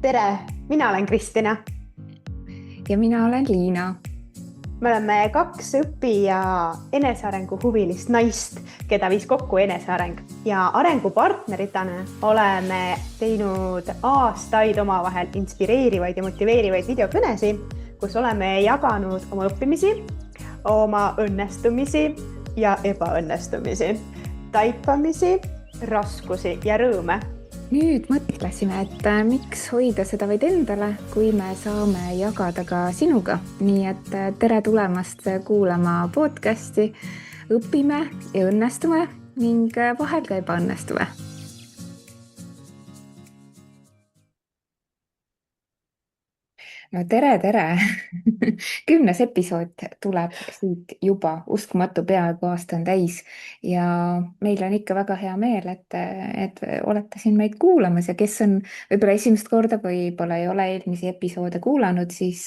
Tere, mina olen Kristina. Ja mina olen Liina. Me oleme kaks õpi- ja enesearengu huvilist naist, keda viis kokku eneseareng ja arengupartneritena oleme teinud aastaid omavahel inspireerivaid ja motiveerivaid videokõnesi, kus oleme jaganud oma õppimisi, oma õnnestumisi ja ebaõnnestumisi, taipamisi, raskusi ja rõõme. Nüüd mõtlesime, et miks hoida seda vaid endale, kui me saame jagada ka sinuga. Nii et tere tulemast kuulama podcasti. Õpime ja õnnestume ning vahel ka ebaõnnestume. No tere! 10. episood tuleb siit juba, uskumatu, peaaegu aasta on täis ja meil on ikka väga hea meel, et olete siin meid kuulamas ja kes on võib-olla esimest korda või pole ei ole eelmisi episoode kuulanud, siis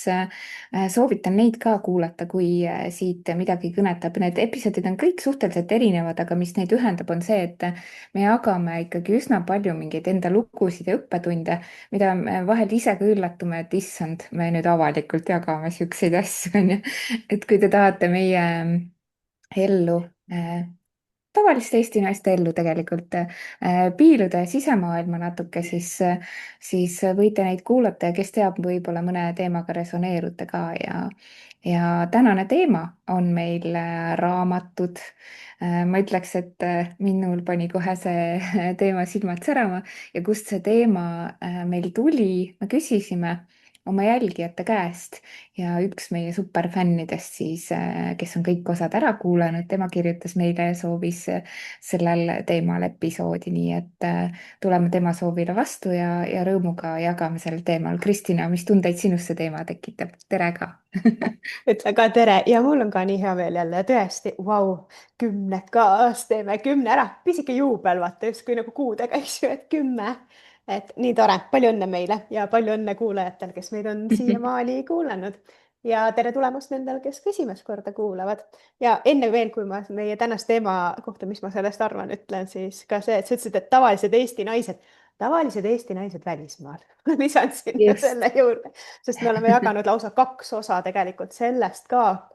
soovitan neid ka kuulata, kui siit midagi kõnetab. Need episoodid on kõik suhteliselt erinevad, aga mis neid ühendab, on see, et me jagame ikkagi üsna palju mingeid enda lugusid ja õppetunde, mida me vahel ise ka üllatume, et issand, me nüüd avalikult jagame siukseid asju, onju. Et kui te tahate meie ellu, tavaliste Eesti naiste ellu tegelikult piiluda ja sisemaailma natuke, siis võite neid kuulata ja kes teab, võib-olla mõne teemaga resoneerute ka ja tänane teema on meil raamatud. Ma ütleks, et minul pani kohe see teema silmad särama ja kust see teema meil tuli, me küsisime oma jälgijate käest ja üks meie superfännidest siis, kes on kõik osad ära kuulanud, tema kirjutas meile ja soovis sellel teemal episoodi, nii et tuleme tema soovile vastu ja rõõmuga jagame sellel teemal. Kristina, mis tundeid sinust see teema tekitab? Tere ka! Ütle ka tere ja mul on ka nii hea meel jälle, tõesti, vau, 10 teeme 10 ära, pisike juubel, vaata justkui nagu kuudega, eks ju, et 10. Et nii tore, palju õnne meile ja palju õnne kuulajatel, kes meid on siiamaani kuulanud. Ja tere tulemast nendel, kes esimest korda kuulavad. Ja enne veel, kui ma meie tänast teema kohta, mis ma sellest arvan, ütlen, siis ka see, et sa ütlesid, et tavalised Eesti naised välismaal. Lisan sinna Just. selle juurde, sest me oleme jaganud lausa 2 osa tegelikult sellest ka,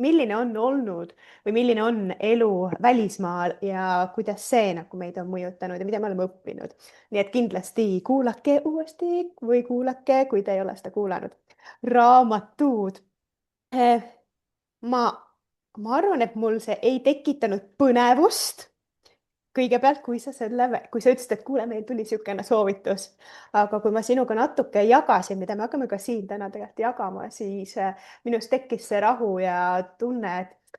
milline on olnud või milline on elu välismaal ja kuidas see nagu meid on mõjutanud ja mida me oleme õppinud. Nii et kindlasti kuulake uuesti või kuulake, kui te ei ole seda kuulanud. Raamatud. Eh, Ma, ma arvan, et mul see ei tekitanud põnevust kõigepealt, kui sa ütlesid, et kuule, meil tuli niisugune soovitus, aga kui ma sinuga natuke jagasin, mida me hakkame ka siin täna tegelikult jagama, siis minus tekkis see rahu ja tunne, et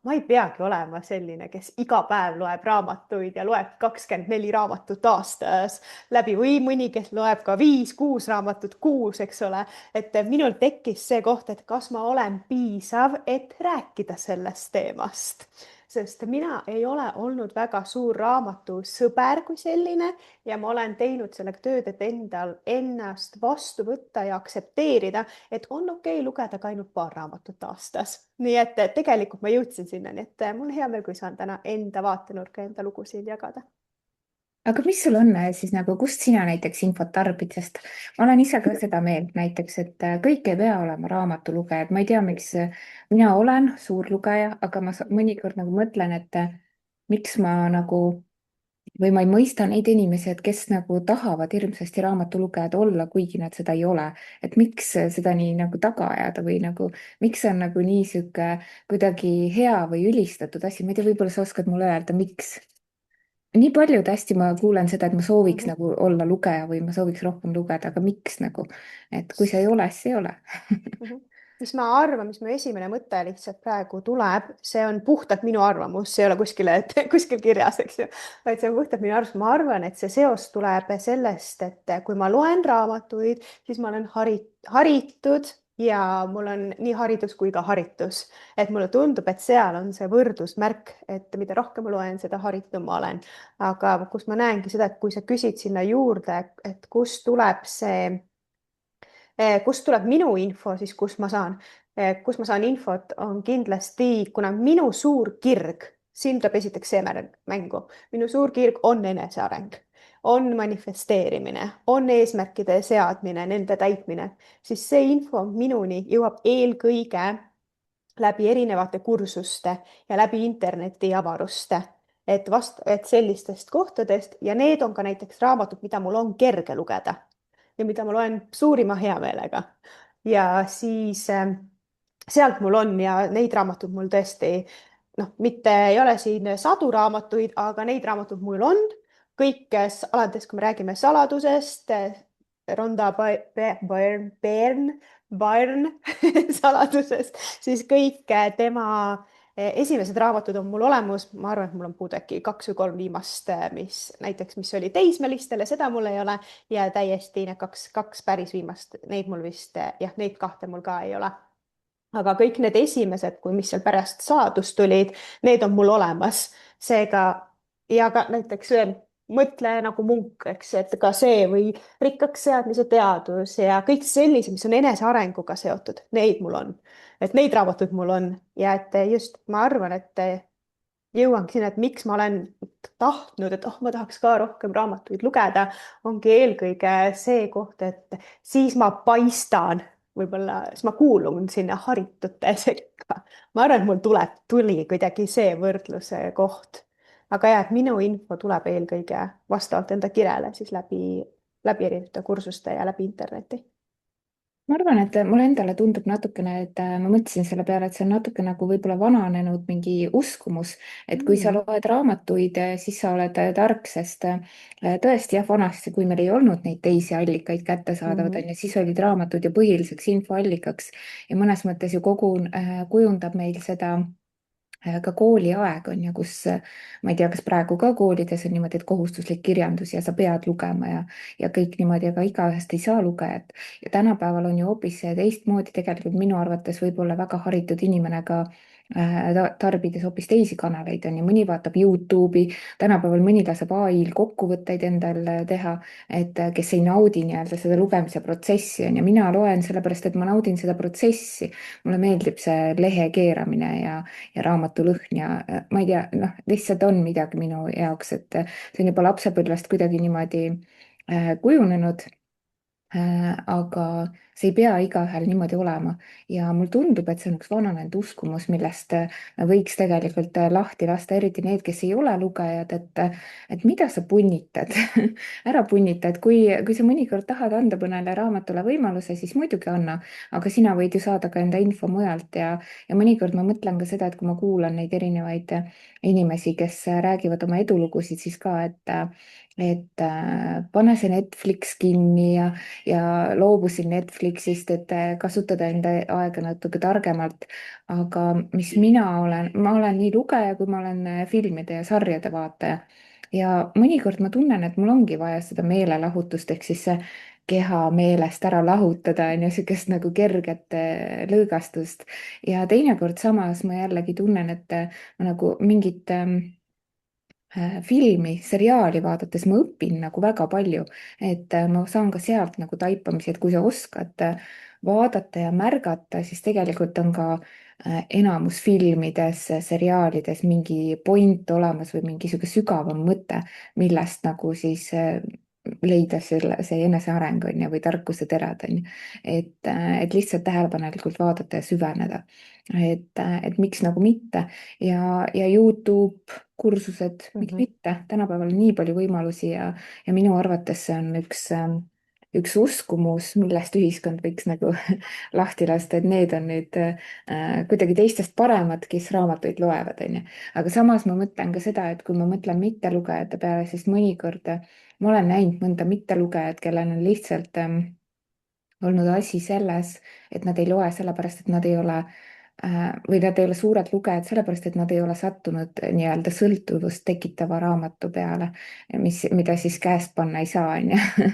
ma ei peagi olema selline, kes iga päev loeb raamatuid ja loeb 24 raamatut aastas läbi või mõni, kes loeb ka 5-6 raamatut kuus, eks ole. Et minul tekkis see koht, et kas ma olen piisav, et rääkida sellest teemast. Sest mina ei ole olnud väga suur raamatusõber kui selline ja ma olen teinud sellega tööd, et ennast vastu võtta ja aktsepteerida, et on okei lugeda ka ainult 2 raamatut aastas. Nii et tegelikult ma jõudsin sinnani, et mul on hea meel, kui saan täna enda vaatenurka, enda lugusid jagada. Aga mis sul on siis nagu, kust sina näiteks infot tarbid, sest ma olen ise ka seda meelt näiteks, et kõik ei pea olema raamatulugejad, ma ei tea, miks mina olen suur lugeja, aga ma mõnikord nagu mõtlen, et miks ma nagu või ma ei mõista neid inimesi, et kes nagu tahavad hirmsasti raamatulugejad olla, kuigi nad seda ei ole. Et miks seda nii nagu taga ajada või nagu, miks see on nagu nii sihuke kuidagi hea või ülistatud asi, ma ei tea, võib-olla sa oskad mulle öelda, miks? Nii paljud hästi ma kuulen seda, et ma sooviks Mhm. nagu olla lugeja või ma sooviks rohkem lugeda, aga miks nagu, et kui see ei ole, siis ei ole. Mhm. Mis ma arvan, mis mu esimene mõte lihtsalt praegu tuleb, see on puhtalt minu arvamus, see ei ole kuskil kirjas, eks ju, vaid see on puhtalt minu arvamus. Ma arvan, et see seos tuleb sellest, et kui ma loen raamatuid, siis ma olen haritud ja mul on nii haridus kui ka haritus. Et mulle tundub, et seal on see võrdusmärk, et mida rohkem ma loen, seda haritum ma olen. Aga kus ma näengi seda, et kui sa küsid sinna juurde, et kust tuleb minu info, siis kust ma saan infot, on kindlasti, kuna minu suur kirg siin tuleb esiteks see mängu. minu suur kirg on eneseareng, on manifesteerimine, on eesmärkide seadmine, nende täitmine, siis see info minuni jõuab eelkõige läbi erinevate kursuste ja läbi interneti avaruste, et sellistest kohtadest ja need on ka näiteks raamatud, mida mul on kerge lugeda ja mida ma loen suurima heameelega. ja siis sealt mul on ja neid raamatuid mul tõesti noh, mitte ei ole siin sadu raamatuid, aga neid raamatuid mul on kõik, alates, kui me räägime saladusest, Rhonda Byrne saladusest, siis kõik tema esimesed raamatud on mul olemas, ma arvan, et mul on puudu äkki 2 või 3 viimast, mis oli teismelistele, seda mul ei ole ja täiesti need kaks päris viimast, neid mul vist jah, neid 2 mul ka ei ole. aga kõik need esimesed, mis seal pärast saladust tulid, need on mul olemas, seega ja ka näiteks mõtle nagu munk, eks, et ka see või rikkaks seadmise teadus ja kõik sellised, mis on enesearenguga seotud, neid mul on. et neid raamatuid mul on ja et just ma arvan, et jõuangi sinna, et miks ma olen tahtnud, et ma tahaks ka rohkem raamatuid lugeda, ongi eelkõige see koht, et siis ma paistan, võib-olla siis ma kuulun sinna haritute sekka. ma arvan, et tuli kuidagi see võrdluse koht. aga jah, et minu info tuleb eelkõige vastavalt enda kirele siis läbi erinevate kursuste ja läbi interneti. ma arvan, et mulle endale tundub natukene, et ma mõtlesin selle peale, et see on natuke nagu võib-olla vananenud mingi uskumus, et kui sa Mm. loed raamatuid, siis sa oled tark, sest tõesti jah, vanasti, kui meil ei olnud neid teisi allikaid kättesaadavad, Mhm. on ju, siis olid raamatud ju põhiliseks infoallikaks ja mõnes mõttes ju kujundab meil seda ka kooliaeg on ju, kus ma ei tea, kas praegu ka koolides on niimoodi, et kohustuslik kirjandus ja sa pead lugema ja kõik niimoodi, aga igaühest ei saa lugejat. ja tänapäeval on ju hoopis teistmoodi, tegelikult minu arvates võib olla väga haritud inimene ka tarbides hoopis teisi kanaleid on ju, mõni vaatab Youtube'i, tänapäeval mõni laseb ai-l kokkuvõtteid endal teha, et kes ei naudi nii-öelda seda lugemise protsessi on ju, mina loen sellepärast, et ma naudin seda protsessi. mulle meeldib see lehe keeramine ja raamatu lõhn ja ma ei tea, noh, lihtsalt on midagi minu jaoks, et see on juba lapsepõlvest kuidagi niimoodi kujunenud. Aga see ei pea igaühel niimoodi olema ja mulle tundub, et see on üks vananenud uskumus, millest me võiks tegelikult lahti lasta, eriti need, kes ei ole lugejad, et mida sa punnitad ära punnita, et kui sa mõnikord tahad anda mõnele raamatule võimaluse, siis muidugi anna, aga sina võid ju saada ka enda info mujalt ja mõnikord ma mõtlen ka seda, et kui ma kuulan neid erinevaid inimesi, kes räägivad oma edulugusid, siis ka, et pane see Netflix kinni ja loobusin Netflixist, et kasutada enda aega natuke targemalt. aga mis ma olen nii lugeja, kui ma olen filmide ja sarjade vaataja. ja mõnikord ma tunnen, et mul ongi vaja seda meelelahutust, ehk siis see keha meelest ära lahutada, on ju, niisugust nagu kerget lõõgastust. ja teinekord samas ma jällegi tunnen, et ma nagu mingit filmi, seriaali vaadates ma õpin nagu väga palju, et ma saan ka sealt nagu taipamisi, et kui sa oskad vaadata ja märgata, siis tegelikult on ka enamus filmides, seriaalides mingi point olemas või mingi niisugune sügavam mõte, millest nagu siis leida see eneseareng on ju, või tarkuse terad on ju. et lihtsalt tähelepanelikult vaadata ja süveneda. et miks nagu mitte ja Youtube kursused, miks Mhm. mitte, tänapäeval on nii palju võimalusi ja minu arvates see on üks uskumus, millest ühiskond võiks nagu lahti lasta, et need on nüüd kuidagi teistest paremad, kes raamatuid loevad, onju. aga samas ma mõtlen ka seda, et kui ma mõtlen mittelugejate peale, siis mõnikord ma olen näinud mõnda mittelugejat, kellel on lihtsalt olnud asi selles, et nad ei loe sellepärast, et nad ei ole või nad ei ole suured lugejad sellepärast, et nad ei ole sattunud nii-öelda sõltuvust tekitava raamatu peale, mida siis käest panna ei saa, on ju.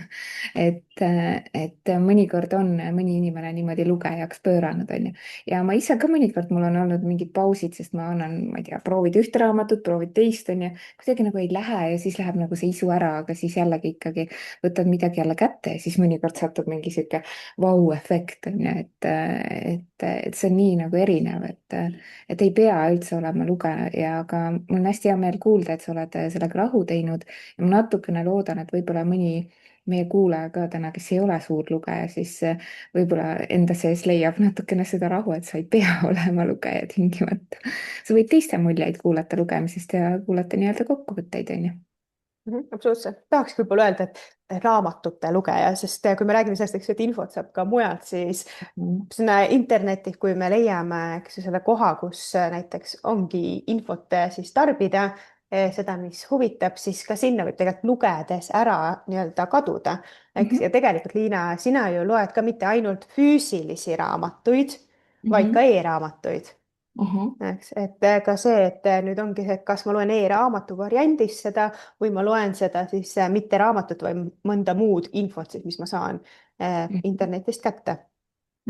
et mõnikord on mõni inimene niimoodi lugejaks pööranud, on ju. ja ma ise ka mõnikord, mul on olnud mingid pausid, sest ma annan, ma ei tea, proovid ühte raamatut, proovid teist, on ju. kuidagi nagu ei lähe ja siis läheb nagu see isu ära, aga siis jällegi ikkagi võtad midagi jälle kätte ja siis mõnikord satub mingi sihuke vau-efekt, on ju, et see on nii nagu eriline erinev, et ei pea üldse olema lugeja, aga mul on hästi hea meel kuulda, et sa oled sellega rahu teinud ja ma natukene loodan, et võib-olla mõni meie kuulaja ka täna, kes ei ole suur lugeja, siis võib-olla enda sees leiab natukene seda rahu, et sa ei pea olema lugeja tingimata. sa võid teiste muljeid kuulata lugemisest ja kuulata nii-öelda kokkuvõtteid, on ju. Absoluutselt. Tahaks võib-olla öelda, et raamatute lugeja, sest kui me räägime sellest, eks, et infot saab ka mujalt, siis Mhm. sinna internetti, kui me leiame, eks ju, selle koha, kus näiteks ongi infot siis tarbida, seda, mis huvitab, siis ka sinna võib tegelikult lugedes ära nii-öelda kaduda. eks, Mhm. ja tegelikult, Liina, sina ju loed ka mitte ainult füüsilisi raamatuid, vaid Mhm. ka e-raamatuid. Mhm. eks, et ka see, et nüüd ongi see, et kas ma loen e-raamatu variandis seda või ma loen seda siis mitte raamatut, vaid mõnda muud infot siis, mis ma saan Mhm. internetist kätte.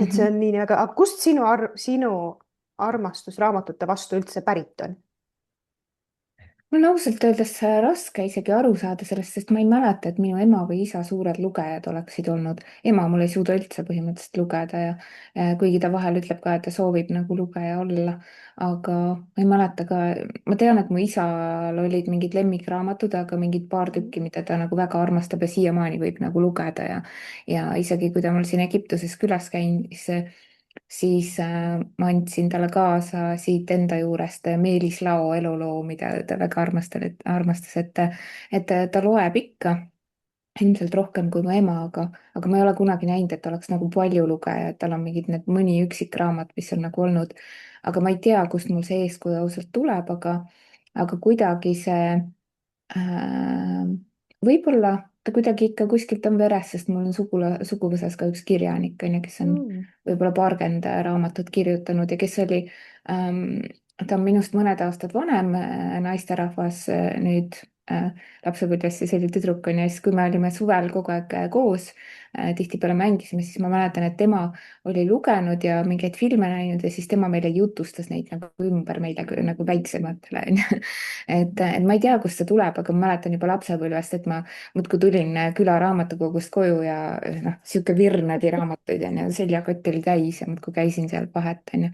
et see Mhm. on nii väga, aga kust sinu armastus raamatute vastu üldse pärit on? mul on ausalt öeldes raske isegi aru saada sellest, sest ma ei mäleta, et minu ema või isa suured lugejad oleksid olnud. ema mul ei suuda üldse põhimõtteliselt lugeda ja kuigi ta vahel ütleb ka, et ta soovib nagu lugeja olla, aga ma ei mäleta ka, ma tean, et mu isal olid mingid lemmikraamatud, aga mingid paar tükki, mida ta nagu väga armastab ja siiamaani võib nagu lugeda ja isegi kui ta mul siin Egiptuses külas käis, siis ma andsin talle kaasa siit enda juurest Meelis Lao eluloo, mida ta väga armastas, et ta loeb ikka, ilmselt rohkem kui mu ema, aga ma ei ole kunagi näinud, et oleks nagu palju lugeja, et tal on mingid need mõni üksik raamat, mis on nagu olnud, aga ma ei tea, kust mul see eeskuju ausalt tuleb, aga kuidagi see Äh, võib-olla ta kuidagi ikka kuskilt on veres, sest mul on suguvõsas ka üks kirjanik, on ju, kes on Mm. võib-olla paarkümmend raamatut kirjutanud ja kes oli ta on minust mõned aastad vanem naisterahvas nüüd äh, lapsepõlves, siis oli tüdruk, on ju, ja siis kui me olime suvel kogu aeg koos, tihtipeale mängisime, siis ma mäletan, et tema oli lugenud ja mingeid filme näinud ja siis tema meile jutustas neid nagu ümber meile nagu väiksematele, on ju. et ma ei tea, kust see tuleb, aga ma mäletan juba lapsepõlvest, et ma muudkui tulin külaraamatukogust koju ja noh, sihuke virnadi raamatuid on ju, seljakott oli täis ja muudkui käisin seal vahet, on ju.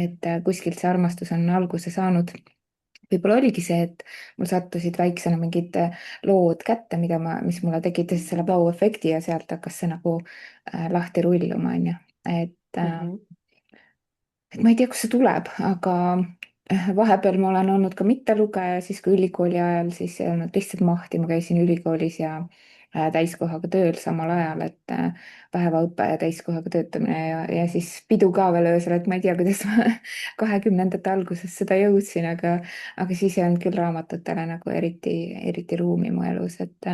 et kuskilt see armastus on alguse saanud. võib-olla oligi see, et mul sattusid väiksena mingid lood kätte, mis mulle tekitasid selle vau-efekti ja sealt hakkas see nagu lahti rulluma, on ju. Mhm. Et ma ei tea, kust see tuleb, aga vahepeal ma olen olnud ka mittelugeja, siis kui ülikooli ajal, siis ei olnud lihtsalt mahti, ma käisin ülikoolis ja täiskohaga tööl samal ajal, et päevaõpe ja täiskohaga töötamine ja siis pidu ka veel öösel, et ma ei tea, kuidas ma 2020ndate alguses seda jõudsin, aga siis ei olnud küll raamatutele nagu eriti ruumi mu elus, et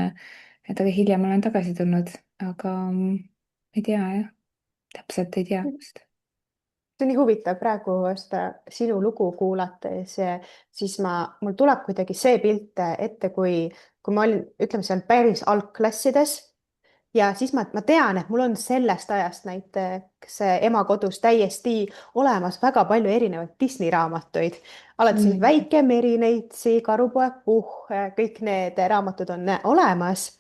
aga hiljem olen tagasi tulnud, aga ei tea jah, täpselt ei tea kust. see on nii huvitav praegu seda sinu lugu kuulates, siis mul tuleb kuidagi see pilt ette, kui ma olin, ütleme seal päris algklassides ja siis ma tean, et mul on sellest ajast näiteks ema kodus täiesti olemas väga palju erinevaid Disney raamatuid. alates siis Mm. Väike merineitsi, Karupoeg Puhh, kõik need raamatud on olemas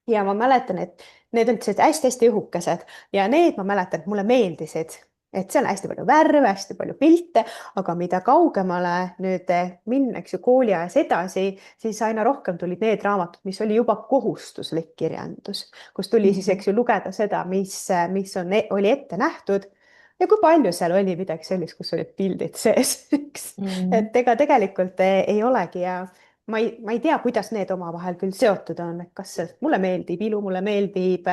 ja ma mäletan, et need olid sellised hästi-hästi õhukesed ja need ma mäletan, et mulle meeldisid, et seal on hästi palju värve, hästi palju pilte, aga mida kaugemale nüüd minna, eks ju, kooliajas edasi, siis aina rohkem tulid need raamatud, mis oli juba kohustuslik kirjandus, kus tuli siis, Mhm. eks ju, lugeda seda, mis oli ette nähtud ja kui palju seal oli midagi sellist, kus olid pildid sees, eks. Mm. et ega tegelikult ei olegi ja ma ei tea, kuidas need omavahel küll seotud on, et kas mulle meeldib ilu, mulle meeldib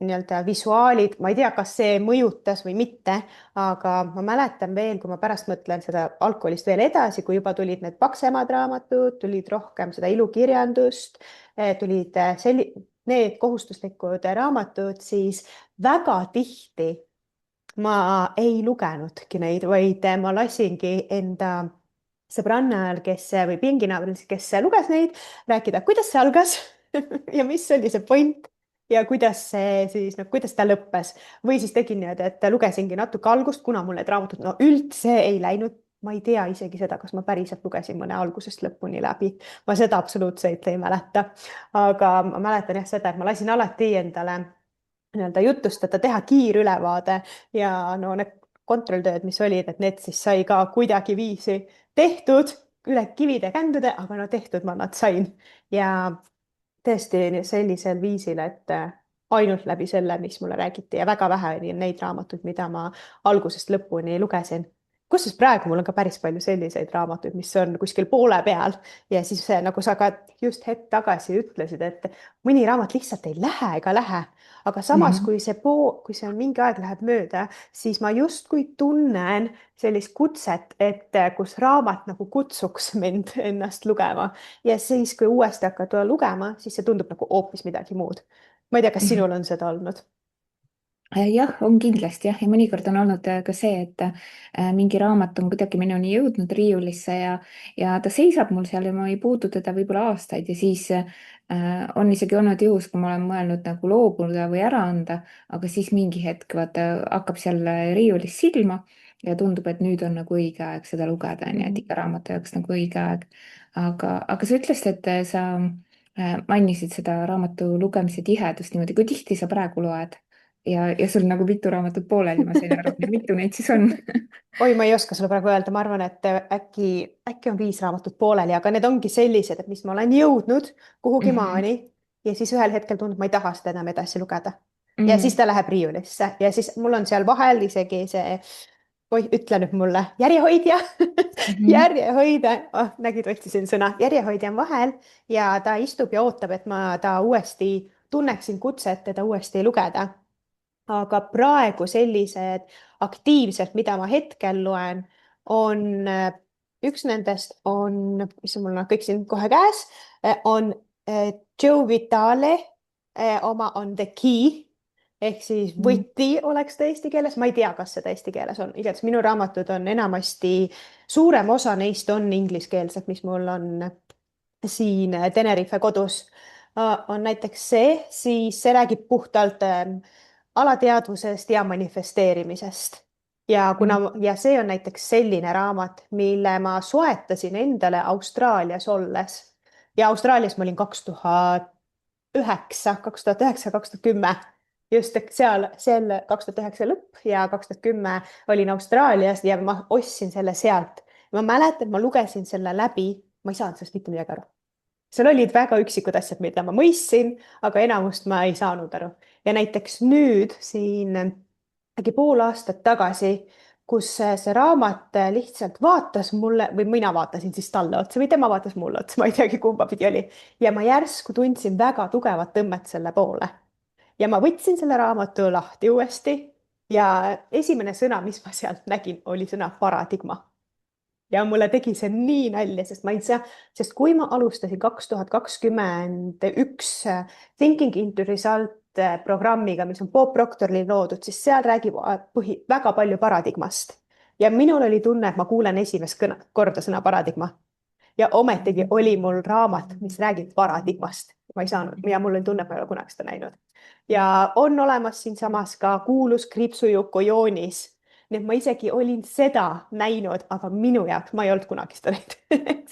nii-öelda visuaalid, ma ei tea, kas see mõjutas või mitte, aga ma mäletan veel, kui ma pärast mõtlen seda algkoolist veel edasi, kui juba tulid need paksemad raamatud, tulid rohkem seda ilukirjandust, tulid need kohustuslikud raamatud, siis väga tihti ma ei lugenudki neid, vaid ma lasingi enda sõbrannal, või pinginaabril, kes luges neid, rääkida, kuidas see algas ja mis oli see point ja kuidas see siis, no kuidas ta lõppes. või siis tegin niimoodi, et lugesingi natuke algust, kuna mul need raamatud no üldse ei läinud, ma ei tea isegi seda, kas ma päriselt lugesin mõne algusest lõpuni läbi. ma seda absoluutselt ei mäleta. aga ma mäletan jah seda, et ma lasin alati endale nii-öelda jutustada, teha kiirülevaade ja no need kontrolltööd, mis olid, et need siis sai ka kuidagiviisi tehtud üle kivide ja kändude, aga no tehtud ma nad sain. Ja tõesti sellisel viisil, et ainult läbi selle, mis mulle räägiti ja väga vähe oli neid raamatuid, mida ma algusest lõpuni lugesin. Kusjuures praegu mul on ka päris palju selliseid raamatuid, mis on kuskil poole peal ja siis nagu sa ka just hetk tagasi ütlesid, et mõni raamat lihtsalt ei lähe ega lähe, aga samas Mhm. kui see on mingi aeg läheb mööda, siis ma justkui tunnen sellist kutset, et kus raamat nagu kutsuks mind ennast lugema ja siis, kui uuesti hakata lugema, siis see tundub nagu hoopis midagi muud. Ma ei tea, kas Mhm. sinul on seda olnud? Jah, on kindlasti jah, ja mõnikord on olnud ka see, et mingi raamat on kuidagi minuni jõudnud riiulisse ja ta seisab mul seal ja ma ei puudu teda võib-olla aastaid ja siis on isegi olnud juhus, kui ma olen mõelnud nagu loobuda või ära anda, aga siis mingi hetk vaata hakkab seal riiulis silma ja tundub, et nüüd on nagu õige aeg seda lugeda, onju, et Mhm. iga raamatu jaoks nagu õige aeg. aga sa ütlesid, et sa mainisid seda raamatu lugemise tihedust niimoodi, kui tihti sa praegu loed? Ja sul nagu mitu raamatut pooleli, ma sain aru, mitu neid siis on? Oi, ma ei oska sulle praegu öelda, ma arvan, et äkki on 5 raamatut pooleli, aga need ongi sellised, et mis ma olen jõudnud kuhugi Mhm, maani ja siis ühel hetkel tundub, ma ei taha seda enam edasi lugeda. Ja siis mhm, ta läheb riiulisse ja siis mul on seal vahel isegi see, oi, ütle nüüd mulle, järjehoidja mhm, järjehoidja oh,, nägid, otsisin sõna, järjehoidja on vahel ja ta istub ja ootab, et ma ta uuesti tunneksin kutset teda uuesti lugeda. Aga praegu sellised aktiivselt, mida ma hetkel loen, on üks nendest on, mis on mul kõik siin kohe käes, on Joe Vitale oma on The Key ehk siis mhm, võti oleks ta eesti keeles, ma ei tea, kas see ta eesti keeles on, igatahes minu raamatud on enamasti, suurem osa neist on ingliskeelsed, mis mul on siin Tenerife kodus on näiteks see, siis see räägib puhtalt alateadvusest ja manifesteerimisest. Ja see on näiteks selline raamat, mille ma soetasin endale Austraalias olles. Ja Austraalias ma olin 2009, 2009, 2010 just et seal 2009 lõpp ja 2010 olin Austraalias ja ma ostsin selle sealt. Ma mäletan, et ma lugesin selle läbi, ma ei saanud sellest mitte midagi aru. Seal olid väga üksikud asjad, mida ma mõistsin, aga enamust ma ei saanud aru. Ja näiteks nüüd siin äkki pool aastat tagasi, kus see raamat lihtsalt vaatas mulle või mina vaatasin siis talle otsa või tema vaatas mulle otsa, ma ei teagi, kumba pidi oli. Ja ma järsku tundsin väga tugevat tõmmet selle poole. Ja ma võtsin selle raamatu lahti uuesti ja esimene sõna, mis ma sealt nägin, oli sõna paradigma ja mulle tegi see nii nalja, sest ma ei saa, sest kui ma alustasin 2021 Thinking into Result programmiga, mis on Bob Proctoril loodud, siis seal räägib väga palju paradigmast. Ja minul oli tunne, et ma kuulen esimest korda sõna paradigma ja ometigi oli mul raamat, mis räägib paradigmast. Ma ei saanud ja mul oli tunne, et ma ei ole kunagi seda näinud. Ja on olemas siinsamas ka kuulus kriipsujuku joonis. Nii et ma isegi olin seda näinud, aga minu jaoks ma ei olnud kunagi seda näinud.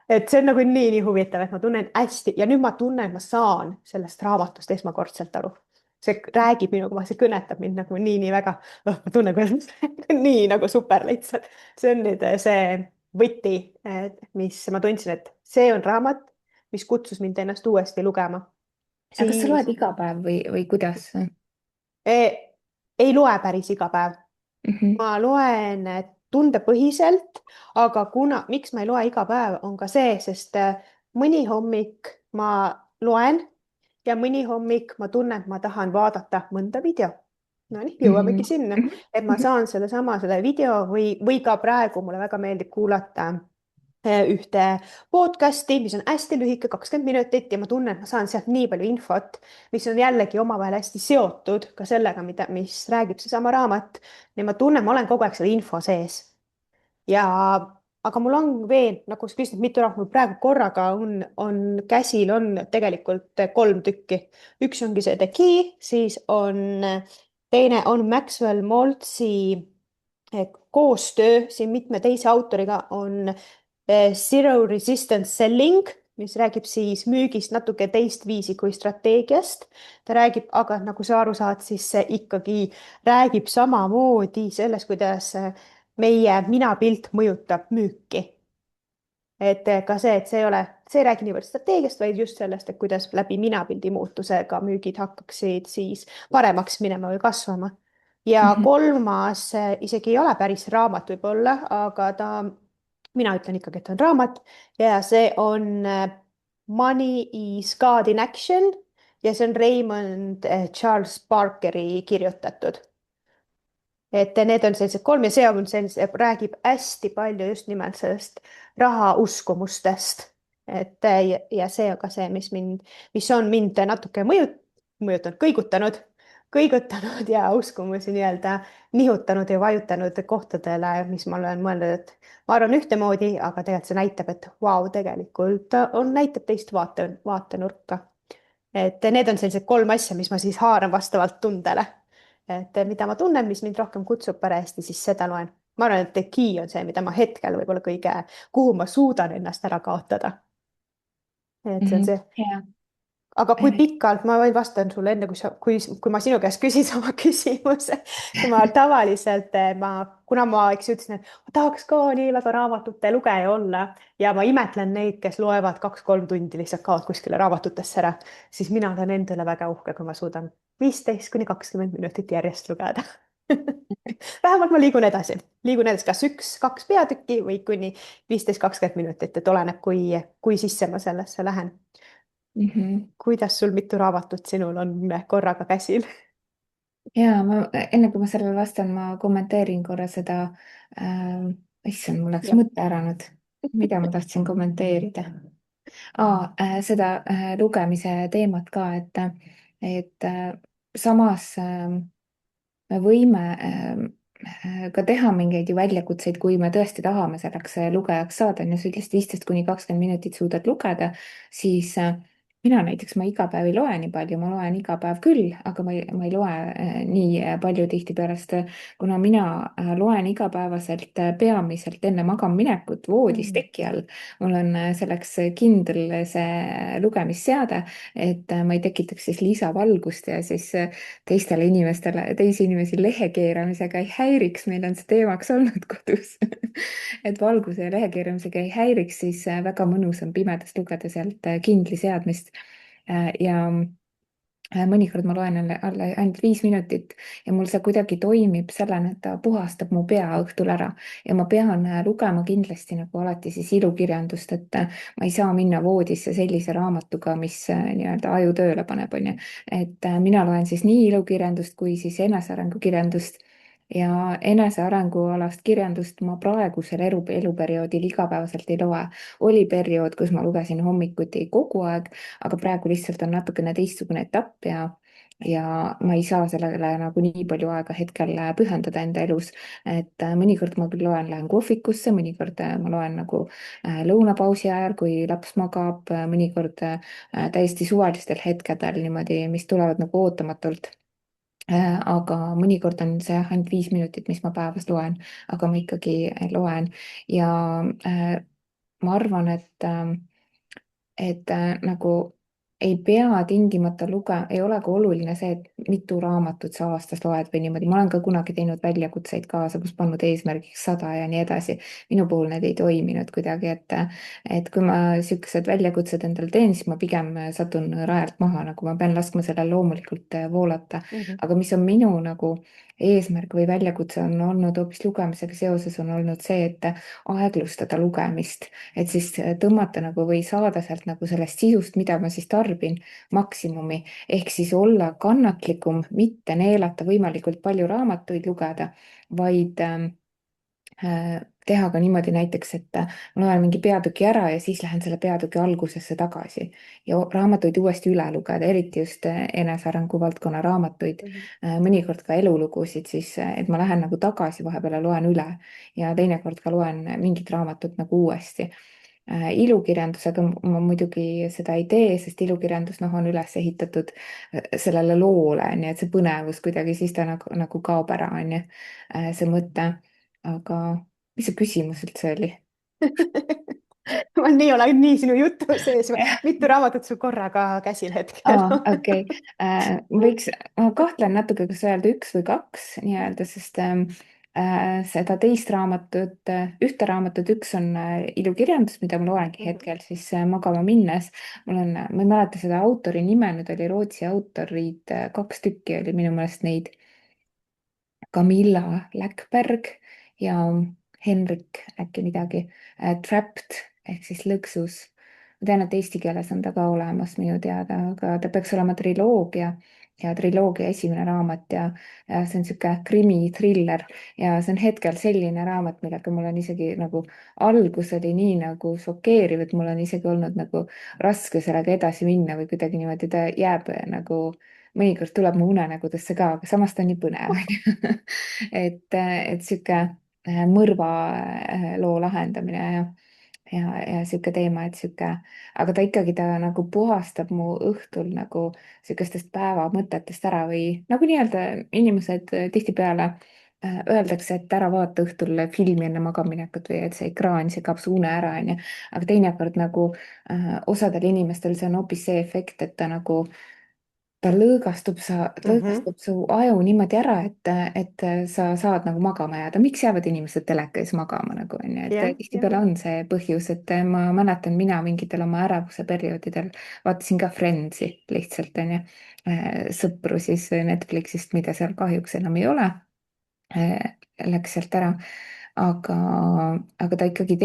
et see on nagu nii huvitav, et ma tunnen hästi ja nüüd ma tunnen, et ma saan sellest raamatust esmakordselt aru. See räägib minuga, see kõnetab mind nagu nii väga. Ma tunnen, kuidas nii nagu super lihtsalt. See on nüüd see võti, mis ma tundsin, et see on raamat, mis kutsus mind ennast uuesti lugema. aga kas sa Siis loed iga päev või kuidas? eh, ei loe päris iga päev. Mhm, Ma loen tundepõhiselt, aga miks ma ei loe iga päev, on ka see, sest mõni hommik ma loen ja mõni hommik ma tunnen, et ma tahan vaadata mõnda video. Nonii, jõuamegi mhm, sinna, mhm, et ma saan selle video või ka praegu mulle väga meeldib kuulata ühte podcast'i, mis on hästi lühike, 20 minutit ja ma tunnen, et ma saan sealt nii palju infot, mis on jällegi omavahel hästi seotud ka sellega, mis räägib seesama raamat. ja ma tunnen, ma olen kogu aeg selle info sees. Ja, aga mul on veel, nagu sa küsisid, mitu raamatut mul praegu korraga on käsil, on tegelikult 3 tükki. Üks ongi see The Key, siis on teine on Maxwell Maltzi koostöö siin mitme teise autoriga on Zero Resistance Selling mis räägib siis müügist natuke teistviisi kui strateegiast. ta räägib, aga nagu sa aru saad, siis see ikkagi räägib samamoodi sellest, kuidas meie minapilt mõjutab müüki. et ka see, et see ei räägi niivõrd strateegiast, vaid just sellest, et kuidas läbi minapildi muutusega müügid hakkaksid siis paremaks minema või kasvama. ja Mhm. kolmas isegi ei ole päris raamat võib-olla, aga mina ütlen ikkagi, et on raamat ja see on Money is God in Action ja see on Raymond Charles Parkeri kirjutatud. et need on sellised kolm ja see on sellise, räägib hästi palju just nimelt sellest raha uskumustest. ja see on ka see, mis on mind natuke mõjutanud, kõigutanud ja uskumusi nii-öelda nihutanud ja vajutanud kohtadele, mis ma olen mõelnud, et ma arvan ühtemoodi, aga tegelikult see näitab, et vau, tegelikult näitab teist vaatenurka. et need on sellised kolm asja, mis ma siis haaran vastavalt tundele. et mida ma tunnen, mis mind rohkem kutsub parajasti, siis seda loen. ma arvan, et key on see, mida ma hetkel võib-olla kuhu ma suudan ennast ära kaotada. et see on Mhm. see. Ja. aga kui pikalt, ma vaid vastan sulle enne, kui ma sinu käest küsin oma küsimuse. ma tavaliselt, kuna ma, eks ütlesin, et ma tahaks ka nii väga raamatute lugeja olla ja ma imetlen neid, kes loevad 2-3 tundi lihtsalt kaovad kuskile raamatutesse ära, siis mina olen enda üle väga uhke, kui ma suudan 15 kuni 20 minutit järjest lugeda. vähemalt ma liigun edasi kas 1-2 peatükki või kuni 15-20 minutit, et oleneb, kui sisse ma sellesse lähen. Mhm. kuidas sul, mitu raamatut sinul on korraga käsil? Ja enne kui ma sellele vastan, ma kommenteerin korra seda issand, mul läks jah. mõte ära nüüd, mida ma tahtsin kommenteerida. Seda lugemise teemat ka, et samas me võime ka teha mingeid ju väljakutseid, kui me tõesti tahame selleks lugejaks saada, on ju, sa ütlesid 15 kuni 20 minutit suudad lugeda, siis mina näiteks, ma iga päev ei loe nii palju, ma loen iga päev küll, aga ma ei loe nii palju tihtipeale, sest kuna mina loen igapäevaselt peamiselt enne magamaminekut voodis Mm. teki all, mul on selleks kindel see lugemisseade, et ma ei tekitaks siis lisavalgust ja siis teistele inimestele, teisi inimesi lehe keeramisega ei häiriks, meil on see teemaks olnud kodus et valguse ja lehe keeramisega ei häiriks, siis väga mõnus on pimedas lugeda sealt kindli seadmist. ja mõnikord ma loen alla ainult 5 minutit ja mul see kuidagi toimib sellena, et ta puhastab mu pea õhtul ära ja ma pean lugema kindlasti nagu alati siis ilukirjandust, et ma ei saa minna voodisse sellise raamatuga, mis nii-öelda aju tööle paneb, onju. et mina loen siis nii ilukirjandust kui siis enesearengukirjandust ja enesearengualast kirjandust ma praegusel eluperioodil igapäevaselt ei loe. oli periood, kus ma lugesin hommikuti kogu aeg, aga praegu lihtsalt on natukene teistsugune etapp ja ma ei saa sellele nagu nii palju aega hetkel pühendada enda elus. et mõnikord ma küll loen, lähen kohvikusse, mõnikord ma loen nagu lõunapausi ajal, kui laps magab, mõnikord täiesti suvalistel hetkedel niimoodi, mis tulevad nagu ootamatult. aga mõnikord on see ainult 5 minutit, mis ma päevas loen, aga ma ikkagi loen ja ma arvan, et nagu ei pea tingimata ei ole ka oluline see, et mitu raamatut sa aastas loed või niimoodi. ma olen ka kunagi teinud väljakutseid kaasa, kus pannud eesmärgiks 100 ja nii edasi. minu puhul need ei toiminud kuidagi, et kui ma siuksed väljakutsed endale teen, siis ma pigem satun rajalt maha, nagu ma pean laskma sellel loomulikult voolata. Mhm. aga mis on minu nagu eesmärk või väljakutse on olnud hoopis lugemisega seoses, on olnud see, et aeglustada lugemist, et siis tõmmata nagu või saada sealt nagu sellest sisust, mida ma siis tarbin, maksimumi, ehk siis olla kannatlikum, mitte neelata võimalikult palju raamatuid lugeda, vaid teha ka niimoodi näiteks, et ma loen mingi peatüki ära ja siis lähen selle peatüki algusesse tagasi ja raamatuid uuesti üle lugeda, eriti just enesearengu valdkonna raamatuid, Mhm. mõnikord ka elulugusid, siis et ma lähen nagu tagasi vahepeal ja loen üle ja teinekord ka loen mingit raamatut nagu uuesti. Ilukirjandusega ma muidugi seda ei tee, sest ilukirjandus noh, on üles ehitatud sellele loole, nii et see põnevus kuidagi siis ta nagu kaob ära, on ju, see mõte. aga mis see küsimus üldse oli? ma nii olen nii sinu jutu sees, mitu raamatut sul korraga käsil hetkel aa, on? okei. Võiks, ma kahtlen natuke, kas öelda üks või kaks nii-öelda, sest seda teist raamatut, ühte raamatut, üks on ilukirjandus, mida ma loengi Mhm. hetkel siis magama minnes. mul on, ma ei mäleta seda autori nime, nüüd oli Rootsi autorid, kaks tükki oli minu meelest neid. Camilla Läckberg ja Henrik äkki midagi. Trapped ehk siis lõksus. ma tean, et eesti keeles on ta ka olemas minu teada, aga ta peaks olema triloogia ja triloogia esimene raamat ja see on niisugune krimi-triller ja see on hetkel selline raamat, millega mul on isegi nagu algus oli nii nagu šokeeriv, et mul on isegi olnud nagu raske sellega edasi minna või kuidagi niimoodi ta jääb nagu mõnikord tuleb mu unenägudesse ka, aga samas ta on nii põnev, onju. et sihuke mõrva loo lahendamine ja sihuke teema, et sihuke, aga ta ikkagi, ta nagu puhastab mu õhtul nagu sihukestest päevamõtetest ära või nagu nii-öelda inimesed tihtipeale öeldakse, et ära vaata õhtul filmi enne magamaminekut või et see ekraan segab su une ära, onju. aga teinekord nagu osadel inimestel see on hoopis see efekt, et ta nagu ta Mhm. lõõgastub su aju niimoodi ära, et sa saad nagu magama jääda. miks jäävad inimesed teleka ees magama nagu onju, et jah, jah. tihtipeale on see põhjus, et ma mäletan, mina mingitel oma ärevuse perioodidel vaatasin ka Friendsi lihtsalt onju, sõpru siis Netflixist, mida seal kahjuks enam ei ole, läks sealt ära, aga, aga ta ikkagi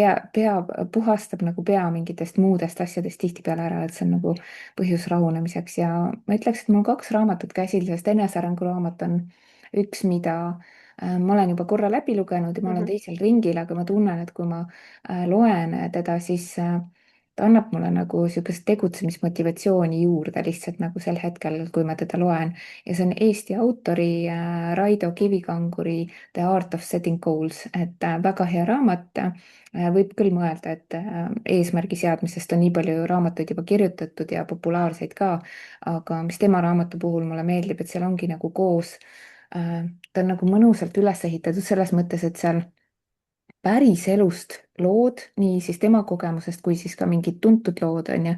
puhastab nagu pea mingitest muudest asjadest tihtipeale ära, et see on nagu põhjus rahunemiseks ja ma ütleks, et mul on kaks raamatut käsil, sest enesearengu raamat on üks, mida ma olen juba korra läbi lugenud ja ma olen Mhm. teisel ringil, aga ma tunnen, et kui ma loen teda, siis ta annab mulle nagu niisugust tegutsemismotivatsiooni juurde lihtsalt nagu sel hetkel, kui ma teda loen. ja see on Eesti autori Raido Kivikanguri The Art of Setting Goals, et väga hea raamat. võib küll mõelda, et eesmärgi seadmisest on nii palju raamatuid juba kirjutatud ja populaarseid ka, aga mis tema raamatu puhul mulle meeldib, et seal ongi nagu koos, ta on nagu mõnusalt üles ehitatud selles mõttes, et seal päris elust lood, nii siis tema kogemusest kui siis ka mingid tuntud lood on ju.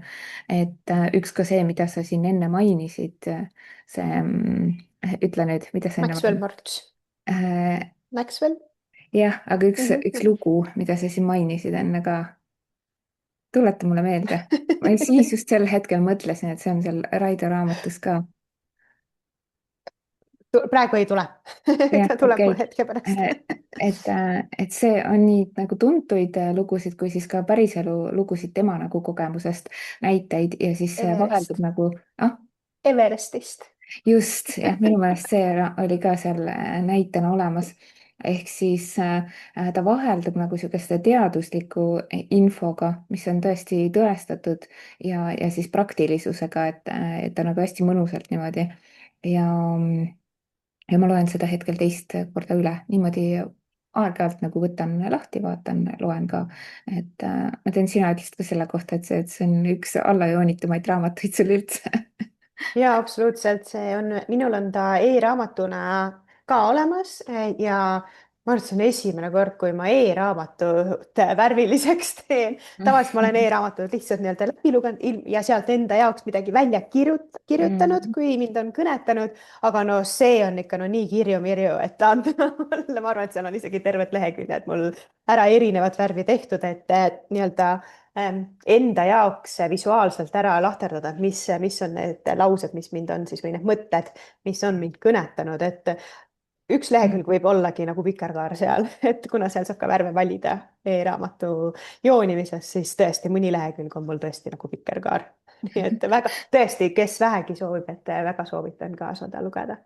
et üks ka see, mida sa siin enne mainisid, see ütle nüüd, mida sa enne Maxwell mainisid March. äh,. Maxwell. jah, aga Mhm, üks mhm. lugu, mida sa siin mainisid enne ka, tuleta mulle meelde. ma siis just sel hetkel mõtlesin, et see on seal Raido raamatus ka. praegu ei tule jah, ta tuleb mul okei hetke pärast et see on nii nagu tuntuid lugusid, kui siis ka päriselu lugusid tema nagu kogemusest, näiteid ja siis vaheldub Everest, nagu, ah, Everestist. just, jah, minu meelest see oli ka seal näitena olemas. ehk siis ta vaheldub nagu sihukeste teadusliku infoga, mis on tõesti tõestatud ja siis praktilisusega, et ta nagu hästi mõnusalt niimoodi ja ja ma loen seda hetkel teist korda üle, niimoodi aeg-ajalt nagu võtan lahti, vaatan, loen ka. et ma tean, sina ütlesid ka selle kohta, et see on üks allajoonitumaid raamatuid sul üldse. Jaa, absoluutselt, see on, minul on ta e-raamatuna ka olemas ja ma arvan, et see on esimene kord, kui ma e-raamatut värviliseks teen. tavaliselt ma olen e-raamatut lihtsalt nii-öelda läbi lugenud ja sealt enda jaoks midagi välja kirjutanud, Mm. kui mind on kõnetanud, aga no see on ikka no nii kirju-mirju, et anda mulle, ma arvan, et seal on isegi terved leheküljed mul ära erinevat värvi tehtud, et nii-öelda enda jaoks visuaalselt ära lahterdada, et mis on need laused, mis mind on siis või need mõtted, mis on mind kõnetanud, et üks lehekülg võib ollagi nagu vikerkaar seal, et kuna seal saab ka värve valida e-raamatu joonimises, siis tõesti mõni lehekülg on mul tõesti nagu vikerkaar. nii et väga tõesti, kes vähegi soovib, et väga soovitan ka seda lugeda.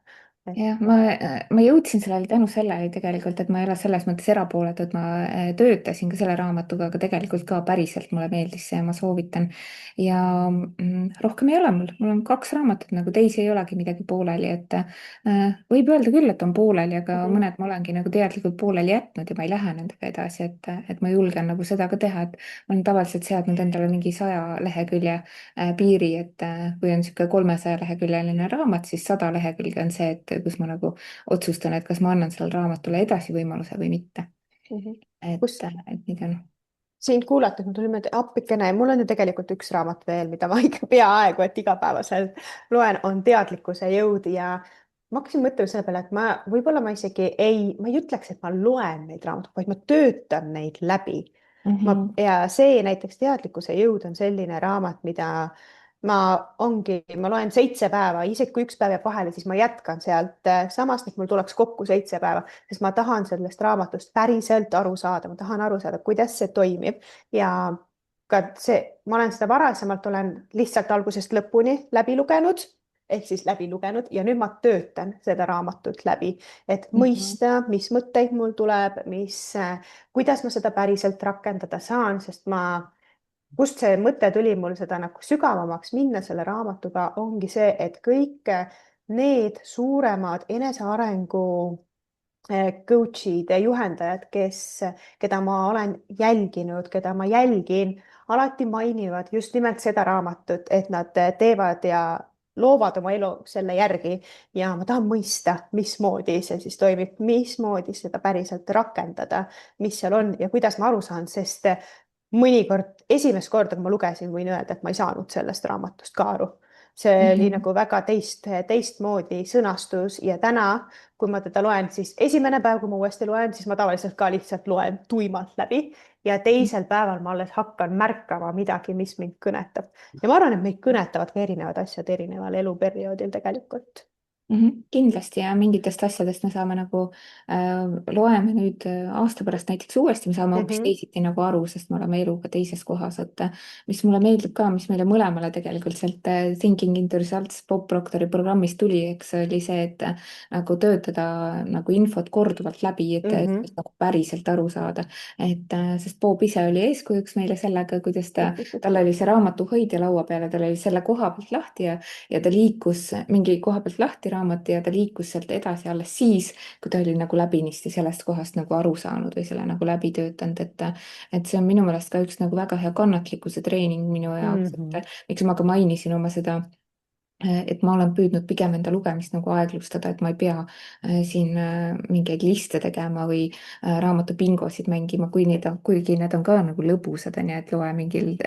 jah, et ma jõudsin sellele tänu sellele tegelikult, et ma ei ole selles mõttes erapooletu, et ma töötasin ka selle raamatuga, aga tegelikult ka päriselt mulle meeldis see ja ma soovitan. ja rohkem ei ole mul on kaks raamatut, nagu teisi ei olegi midagi pooleli, et võib öelda küll, et on pooleli, aga mhm, mõned ma olengi nagu teadlikult pooleli jätnud ja ma ei lähe nendega edasi, et ma julgen nagu seda ka teha, et ma olen tavaliselt seadnud endale mingi 100 lehekülje piiri, et kui on niisugune 300 leheküljeline raamat, siis 100 lehekülge on see, et kus ma nagu otsustan, et kas ma annan sellele raamatule edasi võimaluse või mitte. mhm. et, kus et nii ta on. sind kuulates mul tuli meelde, appikene, mul on ju tegelikult üks raamat veel, mida ma ikka peaaegu et igapäevaselt loen, on Teadlikkuse jõud ja ma hakkasin mõtlema selle peale, et võib-olla ma isegi ma ei ütleks, et ma loen neid raamatuid, vaid ma töötan neid läbi. Mhm. Ja see näiteks Teadlikkuse jõud on selline raamat, mida ma loen 7 päeva, isegi kui üks päev jääb vahele, siis ma jätkan sealt samast, et mul tuleks kokku 7 päeva, sest ma tahan sellest raamatust päriselt aru saada, ma tahan aru saada, kuidas see toimib ja ka see, ma olen seda varasemalt, olen lihtsalt algusest lõpuni läbi lugenud, ehk siis läbi lugenud ja nüüd ma töötan seda raamatut läbi, et Mhm. mõista, mis mõtteid mul tuleb, kuidas ma seda päriselt rakendada saan, sest kust see mõte tuli mul seda nagu sügavamaks minna selle raamatuga, ongi see, et kõik need suuremad enesearengu coach'id ja juhendajad, keda ma olen jälginud, keda ma jälgin, alati mainivad just nimelt seda raamatut, et nad teevad ja loovad oma elu selle järgi ja ma tahan mõista, mismoodi see siis toimib, mismoodi seda päriselt rakendada, mis seal on ja kuidas ma aru saan, sest mõnikord, esimest korda, kui ma lugesin, võin öelda, et ma ei saanud sellest raamatust ka aru. see oli Mhm. nagu väga teistmoodi sõnastus ja täna, kui ma teda loen, siis esimene päev, kui ma uuesti loen, siis ma tavaliselt ka lihtsalt loen tuimalt läbi ja teisel päeval ma alles hakkan märkama midagi, mis mind kõnetab. ja ma arvan, et meid kõnetavad ka erinevad asjad erineval eluperioodil tegelikult. Kindlasti ja mingitest asjadest me saame nagu loeme nüüd aasta pärast näiteks uuesti, me saame hoopis Mhm, teisiti nagu aru, sest me oleme eluga teises kohas, et mis mulle meeldib ka, mis meile mõlemale tegelikult sealt Thinking into Results Bob Proctori programmist tuli, eks oli see, et nagu töötada nagu infot korduvalt läbi, et mhm. nagu päriselt aru saada. et sest Bob ise oli eeskujuks meile sellega, kuidas tal oli see raamatu hoidja laua peal ja tal oli selle koha pealt lahti ja ta liikus mingi koha pealt lahti raamat ja ta liikus sealt edasi alles siis, kui ta oli nagu läbinisti sellest kohast nagu aru saanud või selle nagu läbi töötanud, et see on minu meelest ka üks nagu väga hea kannatlikkuse treening minu jaoks, Mhm, et miks ma ka mainisin oma seda et ma olen püüdnud pigem enda lugemist nagu aeglustada, et ma ei pea siin mingeid liste tegema või raamatu bingosid mängima, kuigi need on ka nagu lõbusad, on ju, et loe mingil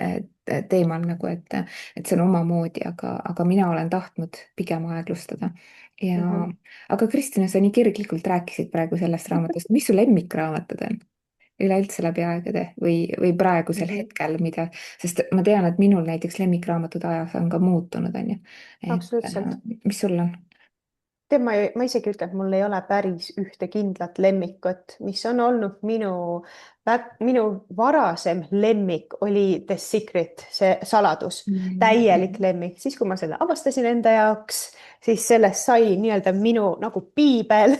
teemal nagu, et see on omamoodi, aga mina olen tahtnud pigem aeglustada. Ja, mhm. aga Kristina, sa nii kirglikult rääkisid praegu sellest raamatust, mis su lemmikraamatud on? Üleüldse läbi aegade või praegusel Mhm. hetkel, sest ma tean, et minul näiteks lemmikraamatud ajas on ka muutunud, on ju. Et Absoluutselt. mis sul on? tead, ma isegi ütlen, et mul ei ole päris ühte kindlat lemmikut, mis on olnud minu varasem lemmik oli The Secret, see saladus, täielik Mhm. lemmik. siis, kui ma selle avastasin enda jaoks, siis sellest sai nii-öelda minu nagu piibel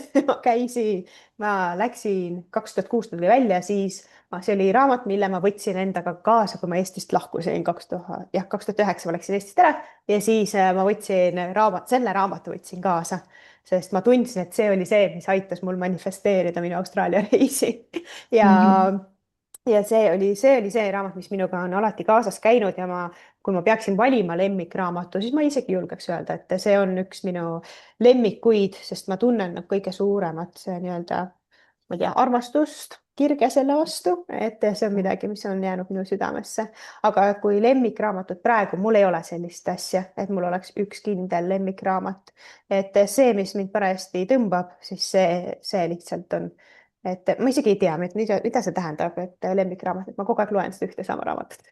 ma läksin, 2006 tuli välja, siis see oli raamat, mille ma võtsin endaga kaasa, kui ma Eestist lahkusin 2000, jah, 2009 ma läksin Eestist ära ja siis ma võtsin selle raamatu võtsin kaasa sest ma tundsin, et see oli see, mis aitas mul manifesteerida minu Austraalia reisi ja Mhm. see raamat, mis minuga on alati kaasas käinud ja kui ma peaksin valima lemmikraamatu, siis ma isegi julgeks öelda, et see on üks minu lemmikuid, sest ma tunnen nagu kõige suuremat see nii-öelda, ma ei tea, armastust, kirge selle vastu, et see on midagi, mis on jäänud minu südamesse. aga kui lemmikraamatut praegu, mul ei ole sellist asja, et mul oleks üks kindel lemmikraamat, et see, mis mind parajasti tõmbab, siis see lihtsalt on, et ma isegi ei tea, mida see tähendab, et lemmikraamat, et ma kogu aeg loen seda ühte sama raamatut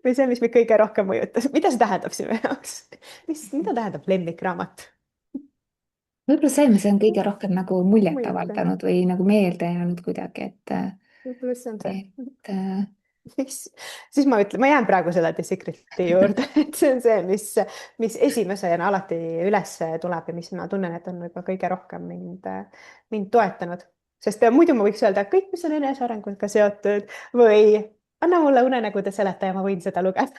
või see, mis mind kõige rohkem mõjutas, mida see tähendab sinu jaoks? Mida tähendab lemmikraamat? Võib-olla see, mis on kõige rohkem nagu muljet mõjutaja, avaldanud või nagu meelde jäänud kuidagi, võib-olla see on see. et miks, siis ma ütlen, ma jään praegu selle The Secret'i juurde, et see on see, mis esimesena alati üles tuleb ja mis ma tunnen, et on võib-olla kõige rohkem mind toetanud. sest muidu ma võiks öelda kõik, mis on enesearenguga seotud või anna mulle unenägude seletaja, ma võin seda lugeda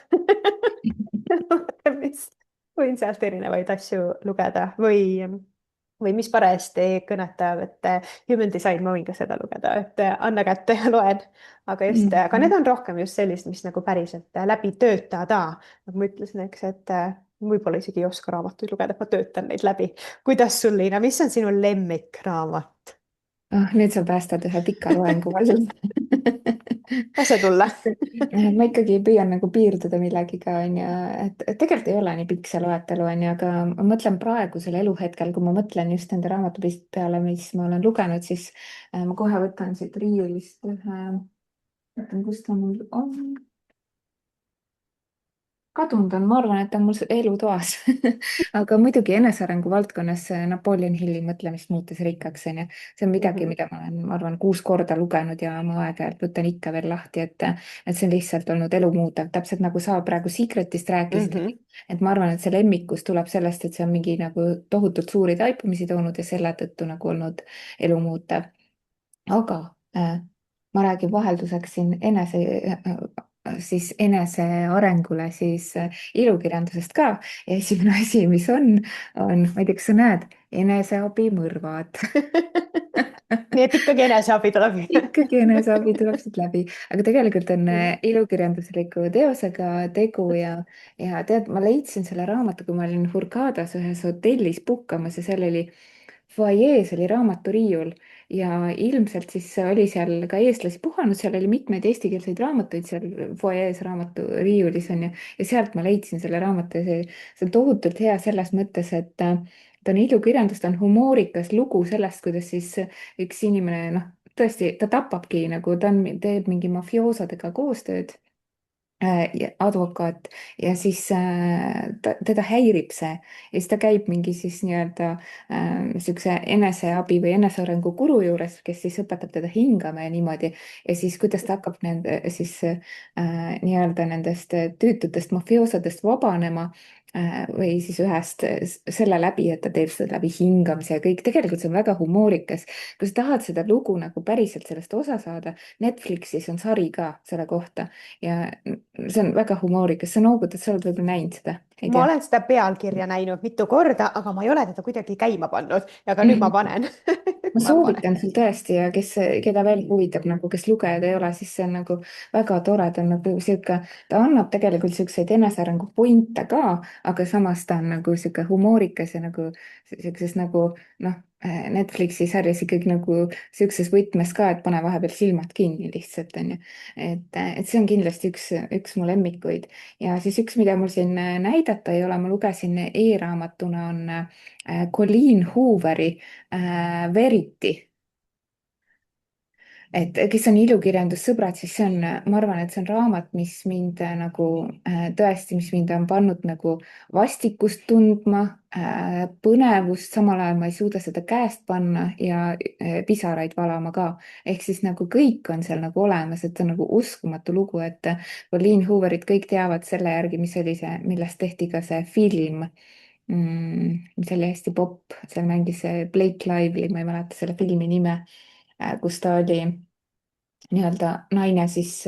mis võin sealt erinevaid asju lugeda või mis parajasti kõnetab, et human design, ma võin ka seda lugeda, et anna kätte ja loen. aga need Mhm. on rohkem just sellised, mis nagu päriselt läbi töötada. nagu ma ütlesin, eks, et võib-olla isegi ei oska raamatuid lugeda, ma töötan neid läbi. kuidas sul, Liina, mis on sinu lemmikraamat? Nüüd sa päästad ühe pika loengu vahel. lase tulla. ma ikkagi püüan nagu piirduda millegiga, onju, et tegelikult ei ole nii pikk see loetelu, onju, aga ma mõtlen praegusel eluhetkel, kui ma mõtlen just nende raamatupidiste peale, mis ma olen lugenud, siis ma kohe võtan siit riiulist ühe, vaatan, kus ta mul on. Kadunud on, ma arvan, et ta on mul elutoas aga muidugi enesearengu valdkonnas Napoleon Hilli mõtlemist muutes rikkaks, onju. see on midagi, Mhm. mida ma olen, ma arvan, 6 korda lugenud ja ma aeg-ajalt võtan ikka veel lahti, et see on lihtsalt olnud elumuutev, täpselt nagu sa praegu Secretist rääkisid. Mhm. et ma arvan, et see lemmikus tuleb sellest, et see on mingi nagu tohutult suuri taipamisi toonud ja selle tõttu nagu olnud elumuutev. Aga ma räägin vahelduseks siin siis enesearengule siis ilukirjandusest ka. Ja esimene asi, mis on, ma ei tea, kas sa näed, eneseabimõrvad. nii et ikkagi eneseabi tuleb. ikkagi eneseabi tuleb siit läbi, aga tegelikult on ilukirjandusliku teosega tegu ja tead, ma leidsin selle raamatu, kui ma olin Hurgadas ühes hotellis puhkamas ja seal oli fuajees oli raamaturiiul ja ilmselt siis oli seal ka eestlasi puhanud, seal oli mitmeid eestikeelseid raamatuid seal fuajees raamaturiiulis on ju, ja sealt ma leidsin selle raamatu ja see on tohutult hea selles mõttes, et ta on ilukirjandus, ta on humoorikas lugu sellest, kuidas siis üks inimene, noh, tõesti, ta tapabki nagu, teeb mingi mafioosadega koostööd, advokaat, ja siis teda häirib see ja siis ta käib mingi siis nii-öelda niisuguse eneseabi või enesearengu guru juures, kes siis õpetab teda hingama ja niimoodi, ja siis kuidas ta hakkab nende siis nii-öelda nendest tüütutest mafioosadest vabanema või siis ühest selle läbi, et ta teeb seda läbi hingamise ja kõik, tegelikult see on väga humoorikas. kui sa tahad seda lugu nagu päriselt sellest osa saada, Netflixis on sari ka selle kohta ja see on väga humoorikas, sa noogutad, sa oled võib-olla näinud seda, ei ma tea. olen seda pealkirja näinud mitu korda, aga ma ei ole teda kuidagi käima pannud. aga nüüd ma panen ma ma panen. soovitan sul tõesti ja keda veel huvitab nagu, kes lugejad ei ole, siis see on nagu väga tore, ta on nagu sihuke, ta annab tegelikult siukseid enesearengu pointe ka, aga samas ta on nagu sihuke humoorikas ja nagu siukses nagu noh, Netflixi sarjas ikkagi nagu siukses võtmes ka, et pane vahepeal silmad kinni lihtsalt onju. et see on kindlasti üks mu lemmikuid ja siis üks, mida mul siin näidata ei ole, ma lugesin e-raamatuna on Colleen Hooveri Verity, et kes on ilukirjandussõbrad, siis see on, ma arvan, et see on raamat, mis mind nagu tõesti, mis mind on pannud nagu vastikust tundma, põnevust, samal ajal ma ei suuda seda käest panna ja pisaraid valama ka. ehk siis nagu kõik on seal nagu olemas, et see on nagu uskumatu lugu, et Colleen Hooverit kõik teavad selle järgi, mis oli see, millest tehti ka see film, mis oli hästi popp, seal mängis Blake Lively, ma ei mäleta selle filmi nime, kus ta oli nii-öelda naine siis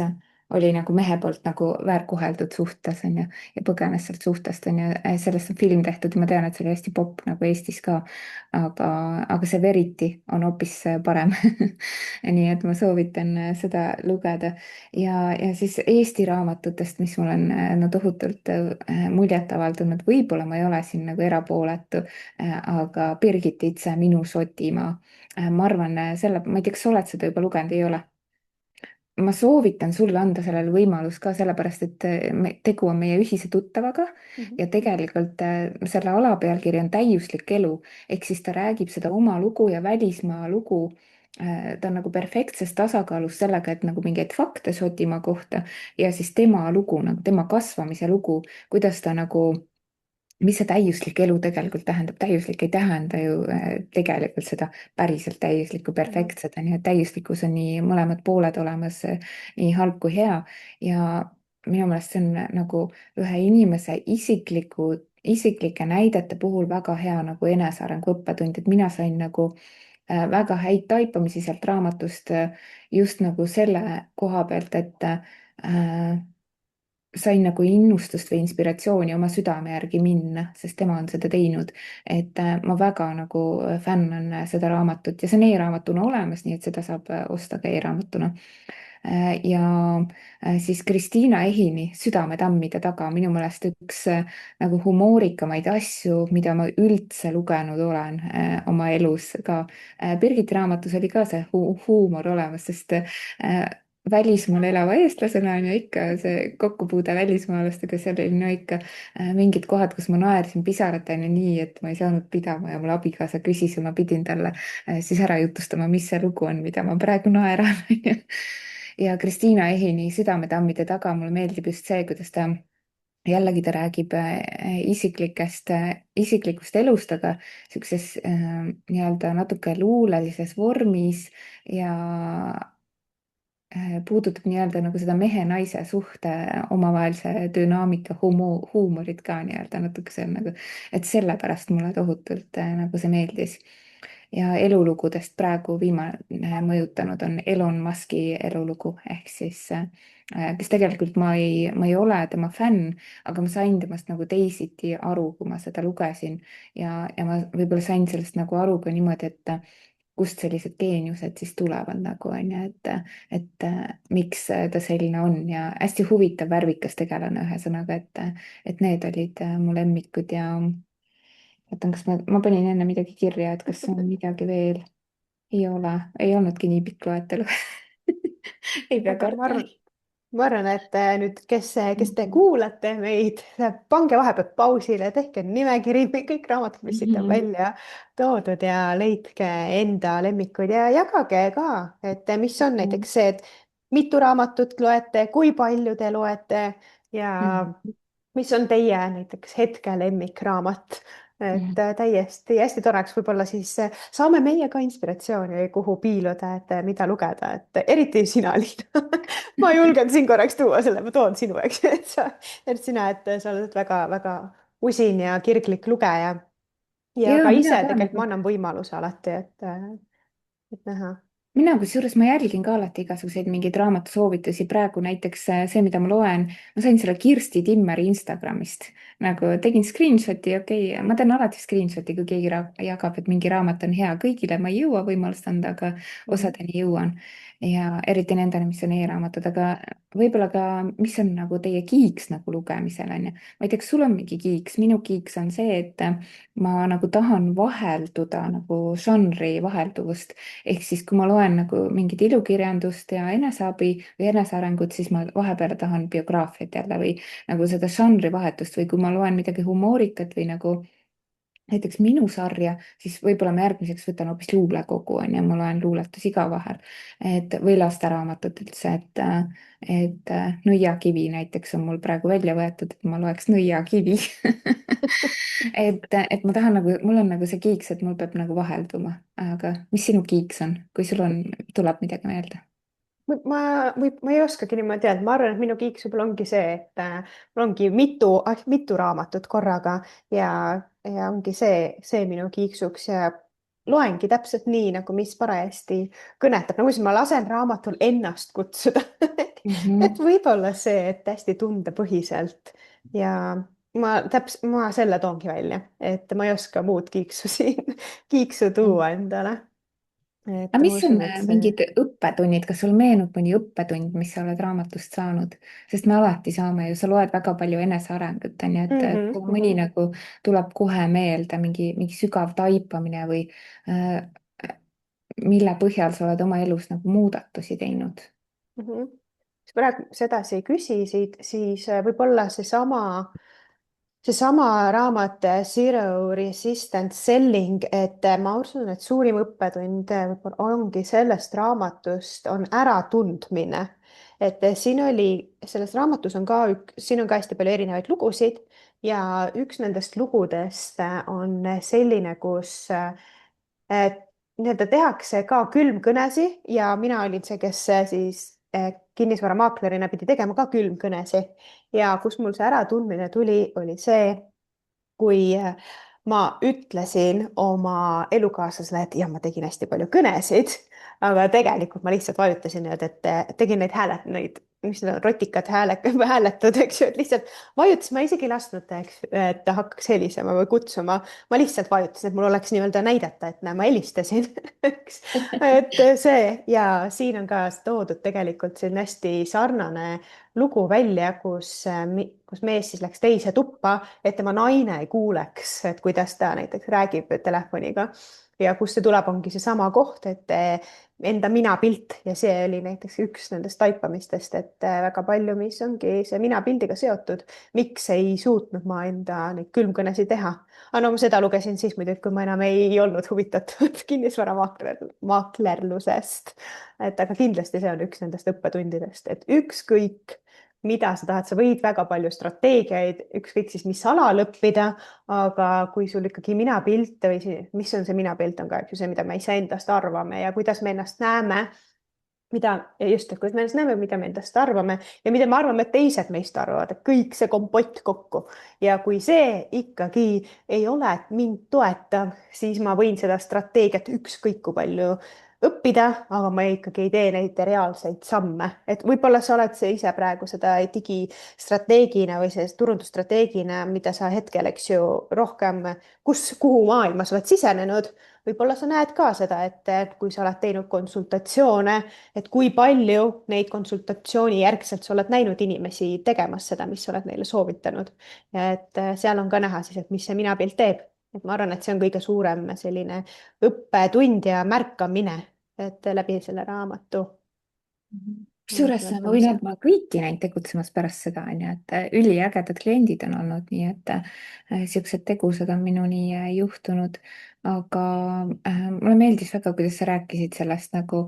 oli nagu mehe poolt nagu väärkoheldud suhtes onju ja põgenes sealt suhtest onju. sellest on film tehtud ja ma tean, et see oli hästi popp nagu Eestis ka. aga see Verity on hoopis parem nii et ma soovitan seda lugeda ja siis Eesti raamatutest, mis mul on no tohutult muljet avaldanud, võib-olla ma ei ole siin nagu erapooletu, aga Birgit Itse Minu Šotimaa. ma arvan selle, ma ei tea, kas sa oled seda juba lugenud, ei ole? Ma soovitan sulle anda sellele võimalus ka sellepärast, et tegu on meie ühise tuttavaga Mhm. ja tegelikult selle alapealkiri on Täiuslik elu, ehk siis ta räägib seda oma lugu ja välismaa lugu. ta on nagu perfektses tasakaalus sellega, et nagu mingeid fakte Šotimaa kohta ja siis tema lugu, nagu tema kasvamise lugu, kuidas ta nagu mis see täiuslik elu tegelikult tähendab, täiuslik ei tähenda ju tegelikult seda päriselt täiuslikku, Mhm. perfektset, on ju, et täiuslikkus on nii mõlemad pooled olemas, nii halb kui hea ja minu meelest see on nagu ühe inimese isiklike näidete puhul väga hea nagu enesearengu õppetund, et mina sain nagu väga häid taipamisi sealt raamatust just nagu selle koha pealt, et sain nagu innustust või inspiratsiooni oma südame järgi minna, sest tema on seda teinud. et ma väga nagu fännan seda raamatut ja see on e-raamatuna olemas, nii et seda saab osta ka e-raamatuna. ja siis Kristiina Ehini Südametammide taga minu meelest üks nagu humoorikamaid asju, mida ma üldse lugenud olen oma elus ka. Birgiti raamatus oli ka see huumor olemas, sest välismaal elava eestlasena on ju ikka see kokkupuude välismaalastega, seal oli no ikka mingid kohad, kus ma naersin pisarateni nii, et ma ei saanud pidama ja mul abikaasa küsis ja ma pidin talle siis ära jutustama, mis see lugu on, mida ma praegu naeran onju. Ja Kristiina Ehini Südametammide taga mulle meeldib just see, kuidas ta jällegi ta räägib isiklikust elust, aga sihukeses nii-öelda natuke luulelises vormis ja puudutab nii-öelda nagu seda mehe-naise suhte omavahelise dünaamika huumorit ka nii-öelda natuke see on nagu, et sellepärast mulle tohutult nagu see meeldis. Ja elulugudest praegu viimane mõjutanud on Elon Muski elulugu, ehk siis kes tegelikult ma ei ole tema fänn, aga ma sain temast nagu teisiti aru, kui ma seda lugesin ja ma võib-olla sain sellest nagu aru ka niimoodi, et kust sellised geeniused siis tulevad nagu on ju, et miks ta selline on ja hästi huvitav, värvikas tegelane ühesõnaga, et need olid mu lemmikud ja oota, kas ma panin enne midagi kirja, et kas on midagi veel? Ei ole, ei olnudki nii pikk loetelu. ei pea aga kartma. ma arvan, et nüüd, kes te kuulate meid, pange vahepeal pausile, tehke nimekiri, kõik raamatud, mis siit on Mhm. välja toodud ja leidke enda lemmikud ja jagage ka, et mis on näiteks see, et mitu raamatut loete, kui palju te loete ja Mhm. mis on teie näiteks hetke lemmikraamat. et Mhm. täiesti hästi tore oleks võib-olla siis saame meie ka inspiratsiooni, kuhu piiluda, et mida lugeda, et eriti sina, Liina. ma julgen siin korraks tuua selle, ma toon sinu, eks, et sina, et sa oled väga-väga usin ja kirglik lugeja ja ja ka mina ise ka tegelikult nagu ma annan võimaluse alati, et näha. mina kusjuures ma jälgin ka alati igasuguseid mingeid raamatusoovitusi, praegu näiteks see, mida ma loen, ma sain selle Kirsti Timmeri Instagramist, nagu tegin screenshot'i, okei okay,, ma teen alati screenshot'i, kui keegi jagab, et mingi raamat on hea, kõigile ma ei jõua võimalust anda, aga Mhm. osadeni jõuan. Ja eriti nendeni, mis on e-raamatud, aga võib-olla ka, mis on nagu teie kiiks nagu lugemisel on ju. ma ei tea, kas sul on mingi kiiks, minu kiiks on see, et ma nagu tahan vahelduda nagu žanri vahelduvust ehk siis, kui ma loen nagu mingit ilukirjandust ja eneseabi või enesearengut, siis ma vahepeal tahan biograafiat jälle või nagu seda žanrivahetust või kui ma loen midagi humoorikat või nagu näiteks minu sarja, siis võib-olla ma järgmiseks võtan hoopis luulekogu on ju, ma loen luuletusi ka vahel. et või lasteraamatut üldse, et Nõiakivi näiteks on mul praegu välja võetud, et ma loeks Nõiakivi et ma tahan nagu, mul on nagu see kiiks, et mul peab nagu vahelduma, aga mis sinu kiiks on, kui sul on, tuleb midagi meelde? ma ei oskagi niimoodi öelda, ma arvan, et minu kiiks võib-olla ongi see, et mul ongi mitu raamatut korraga ja, ja ongi see minu kiiksuks ja loengi täpselt nii, nagu mis parajasti kõnetab, nagu siis ma lasen raamatul ennast kutsuda et Mhm. võib-olla see, et hästi tundepõhiselt ja ma selle toongi välja, et ma ei oska muud kiiksu siin, kiiksu tuua endale. et aga ma mis on usun, et see. mingid õppetunnid, kas sul meenub mõni õppetund, mis sa oled raamatust saanud? Sest me alati saame ju, sa loed väga palju enesearengut, on ju, et Mhm, sul mõni mhm. nagu tuleb kohe meelde, mingi sügav taipamine või äh, mille põhjal sa oled oma elus nagu muudatusi teinud? Mhm. Kui praegu sedasi küsisid, siis võib-olla seesama raamat Zero Resistance Selling, et ma usun, et suurim õppetund võib-olla ongi sellest raamatust on äratundmine. et siin oli, selles raamatus on ka siin on ka hästi palju erinevaid lugusid ja üks nendest lugudest on selline, kus nii-öelda tehakse ka külmkõnesi ja mina olin see, kes siis kinnisvaramaaklerina pidi tegema ka külmkõnesi ja kus mul see äratundmine tuli, oli see, kui ma ütlesin oma elukaaslasele, et jah, ma tegin hästi palju kõnesid, aga tegelikult ma lihtsalt vajutasin need, et tegin neid, mis need on, rotikad hääletud, eks ju, et lihtsalt vajutasin, ma isegi ei lasknud ta, eks, et ta hakkaks helisema või kutsuma. ma lihtsalt vajutasin, et mul oleks nii-öelda näidata, et näe, ma helistasin, eks. et see ja siin on ka toodud tegelikult selline hästi sarnane lugu välja, kus mees siis läks teise tuppa, et tema naine ei kuuleks, et kuidas ta näiteks räägib telefoniga ja kust see tuleb, ongi seesama koht, et enda minapilt ja see oli näiteks üks nendest taipamistest, et väga palju, mis ongi see minapildiga seotud, miks ei suutnud ma enda neid külmkõnesid teha. aga no ma seda lugesin siis muidugi, kui ma enam ei olnud huvitatud kinnisvaramaaklerlusest. et aga kindlasti see on üks nendest õppetundidest, et ükskõik mida sa tahad, sa võid väga palju strateegiaid, ükskõik siis mis alal õppida, aga kui sul ikkagi minapilt või mis on see minapilt, on ka eks ju see, mida me iseendast arvame ja kuidas me ennast näeme, mida just, et kuidas me ennast näeme, mida me endast arvame ja mida me arvame, et teised meist arvavad, et kõik see kompott kokku. ja kui see ikkagi ei ole mind toetav, siis ma võin seda strateegiat ükskõik kui palju õppida, aga ma ikkagi ei tee neid reaalseid samme, et võib-olla sa oled see ise praegu seda digistrateegina või sellise turundusstrateegina, mida sa hetkel, eks ju, rohkem, kuhu maailma sa oled sisenenud, võib-olla sa näed ka seda, et kui sa oled teinud konsultatsioone, et kui palju neid konsultatsiooni järgselt sa oled näinud inimesi tegemas seda, mis sa oled neile soovitanud. ja et seal on ka näha siis, et mis see minapilt teeb. et ma arvan, et see on kõige suurem selline õppetund ja märkamine, et läbi selle raamatu kusjuures ma võin lugemise. öelda, ma kõiki näinud tegutsemas pärast seda, on ju, et üliägedad kliendid on olnud, nii et siuksed tegusad on minuni juhtunud. aga mulle meeldis väga, kuidas sa rääkisid sellest nagu,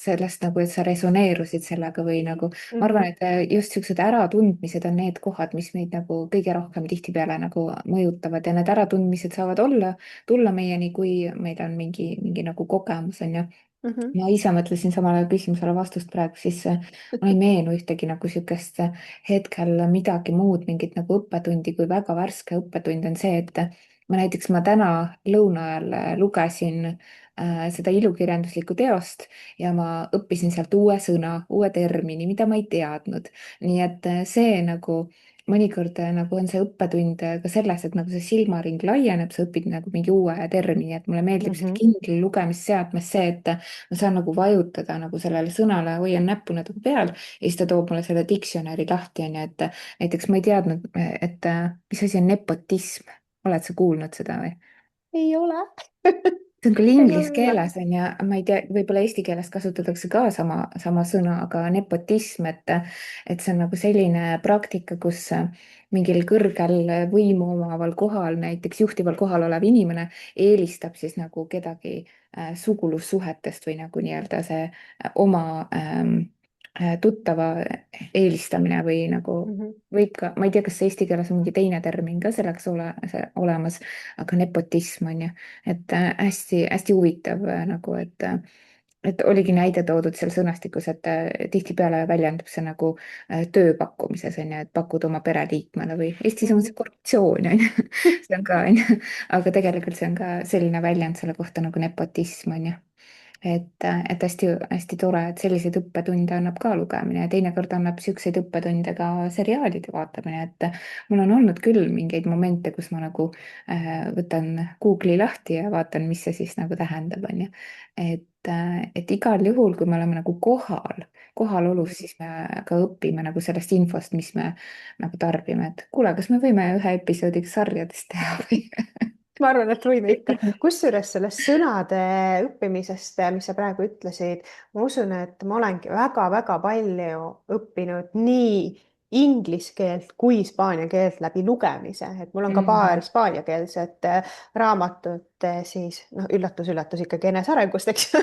et sa resoneerusid sellega või nagu, ma arvan, et just siuksed äratundmised on need kohad, mis meid nagu kõige rohkem tihtipeale nagu mõjutavad ja need äratundmised saavad tulla meieni, kui meil on mingi nagu kogemus, on ju. Mhm, ma ise mõtlesin samale küsimusele vastust praegu, siis mul ei meenu ühtegi nagu sihukest hetkel midagi muud, mingit nagu õppetundi, kui väga värske õppetund on see, et ma täna lõuna ajal lugesin seda ilukirjanduslikku teost ja ma õppisin sealt uue sõna, uue termini, mida ma ei teadnud. nii et see nagu mõnikord nagu on see õppetund ka selles, et nagu see silmaring laieneb, sa õpid nagu mingi uue termini, et mulle meeldib seal mhm. Kindle lugemisseadmes see, et ma saan nagu vajutada nagu sellele sõnale, hoian näppu natuke peal ja siis ta toob mulle selle diktsionäri lahti, onju, et näiteks ma ei teadnud, et mis asi on nepotism. oled sa kuulnud seda või? ei ole. see on küll ei inglise ole. keeles on ju, ma ei tea, võib-olla eesti keeles kasutatakse ka sama sõna, aga nepotism, et see on nagu selline praktika, kus mingil kõrgel võimu omaval kohal, näiteks juhtival kohal olev inimene eelistab siis nagu kedagi sugulussuhetest või nagu nii-öelda see oma tuttava eelistamine või nagu Mhm. võib ka, ma ei tea, kas eesti keeles on mingi teine termin ka selleks olemas, aga nepotism on ju, et hästi-hästi huvitav nagu, et oligi näide toodud seal sõnastikus, et tihtipeale väljendub see nagu töö pakkumises on ju, et pakud oma pereliikmele või Eestis on Mhm. see korruptsioon on ju, see on ka on ju, aga tegelikult see on ka selline väljend selle kohta nagu nepotism on ju. et hästi-hästi tore, et selliseid õppetunde annab ka lugemine ja teinekord annab siukseid õppetunde ka seriaalide vaatamine, et mul on olnud küll mingeid momente, kus ma nagu võtan Google'i lahti ja vaatan, mis see siis nagu tähendab, on ju. et igal juhul, kui me oleme nagu kohalolus, siis me ka õpime nagu sellest infost, mis me nagu tarbime, et kuule, kas me võime ühe episoodiga sarjadest teha või? ma arvan, et võime ikka. kusjuures sellest sõnade õppimisest, mis sa praegu ütlesid, ma usun, et ma olengi väga-väga palju õppinud nii inglise keelt kui hispaania keelt läbi lugemise, et mul on ka paar Mm. hispaaniakeelset raamatut siis, noh, üllatus-üllatus ikkagi enesearengust, eks ju.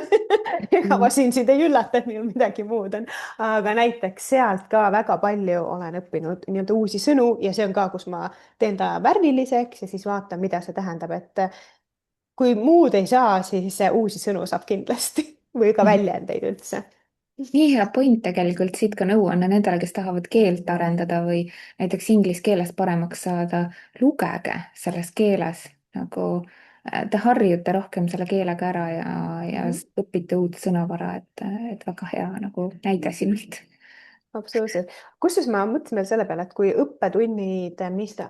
ega ma siin sind ei üllata, et minul midagi muud on, aga näiteks sealt ka väga palju olen õppinud nii-öelda uusi sõnu ja see on ka, kus ma teen ta värviliseks ja siis vaatan, mida see tähendab, et kui muud ei saa, siis uusi sõnu saab kindlasti või ka väljendeid üldse. nii hea point tegelikult, siit ka nõuanne nendele, kes tahavad keelt arendada või näiteks inglise keelest paremaks saada. lugege selles keeles nagu te harjute rohkem selle keelega ära ja Mhm. õpite uut sõnavara, et väga hea nagu näide sinult. Absoluutselt. kusjuures ma mõtlesin veel selle peale, et kui õppetunnid,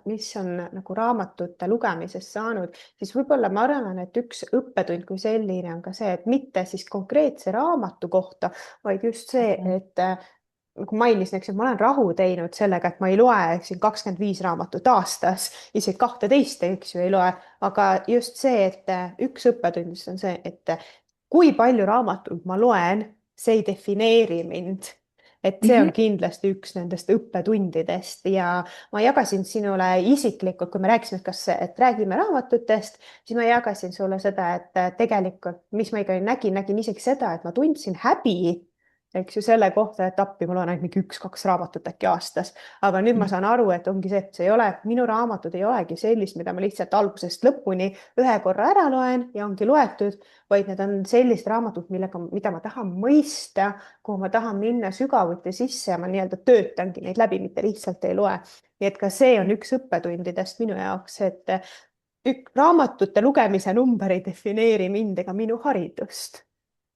mis on nagu raamatute lugemisest saanud, siis võib-olla ma arvan, et üks õppetund kui selline on ka see, et mitte siis konkreetse raamatu kohta, vaid just see, et nagu mainisin, eks ju, ma olen rahu teinud sellega, et ma ei loe siin 25 raamatut aastas, isegi 12, eks ju, ei loe, aga just see, et üks õppetund on see, et kui palju raamatuid ma loen, see ei defineeri mind. et see on Mhm. kindlasti üks nendest õppetundidest ja ma jagasin sinule isiklikult, kui me rääkisime, et räägime raamatutest, siis ma jagasin sulle seda, et tegelikult, mis ma ikka nägin isegi seda, et ma tundsin häbi, eks ju, selle kohta, et appi, ma loen ainult mingi üks-kaks raamatut äkki aastas. aga nüüd ma saan aru, et ongi see, et see ei ole, minu raamatud ei olegi sellist, mida ma lihtsalt algusest lõpuni ühe korra ära loen ja ongi loetud, vaid need on sellised raamatud, mida ma tahan mõista, kuhu ma tahan minna sügavuti sisse ja ma nii-öelda töötangi neid läbi, mitte lihtsalt ei loe. nii et ka see on üks õppetundidest minu jaoks, et raamatute lugemise number ei defineeri mind ega minu haridust,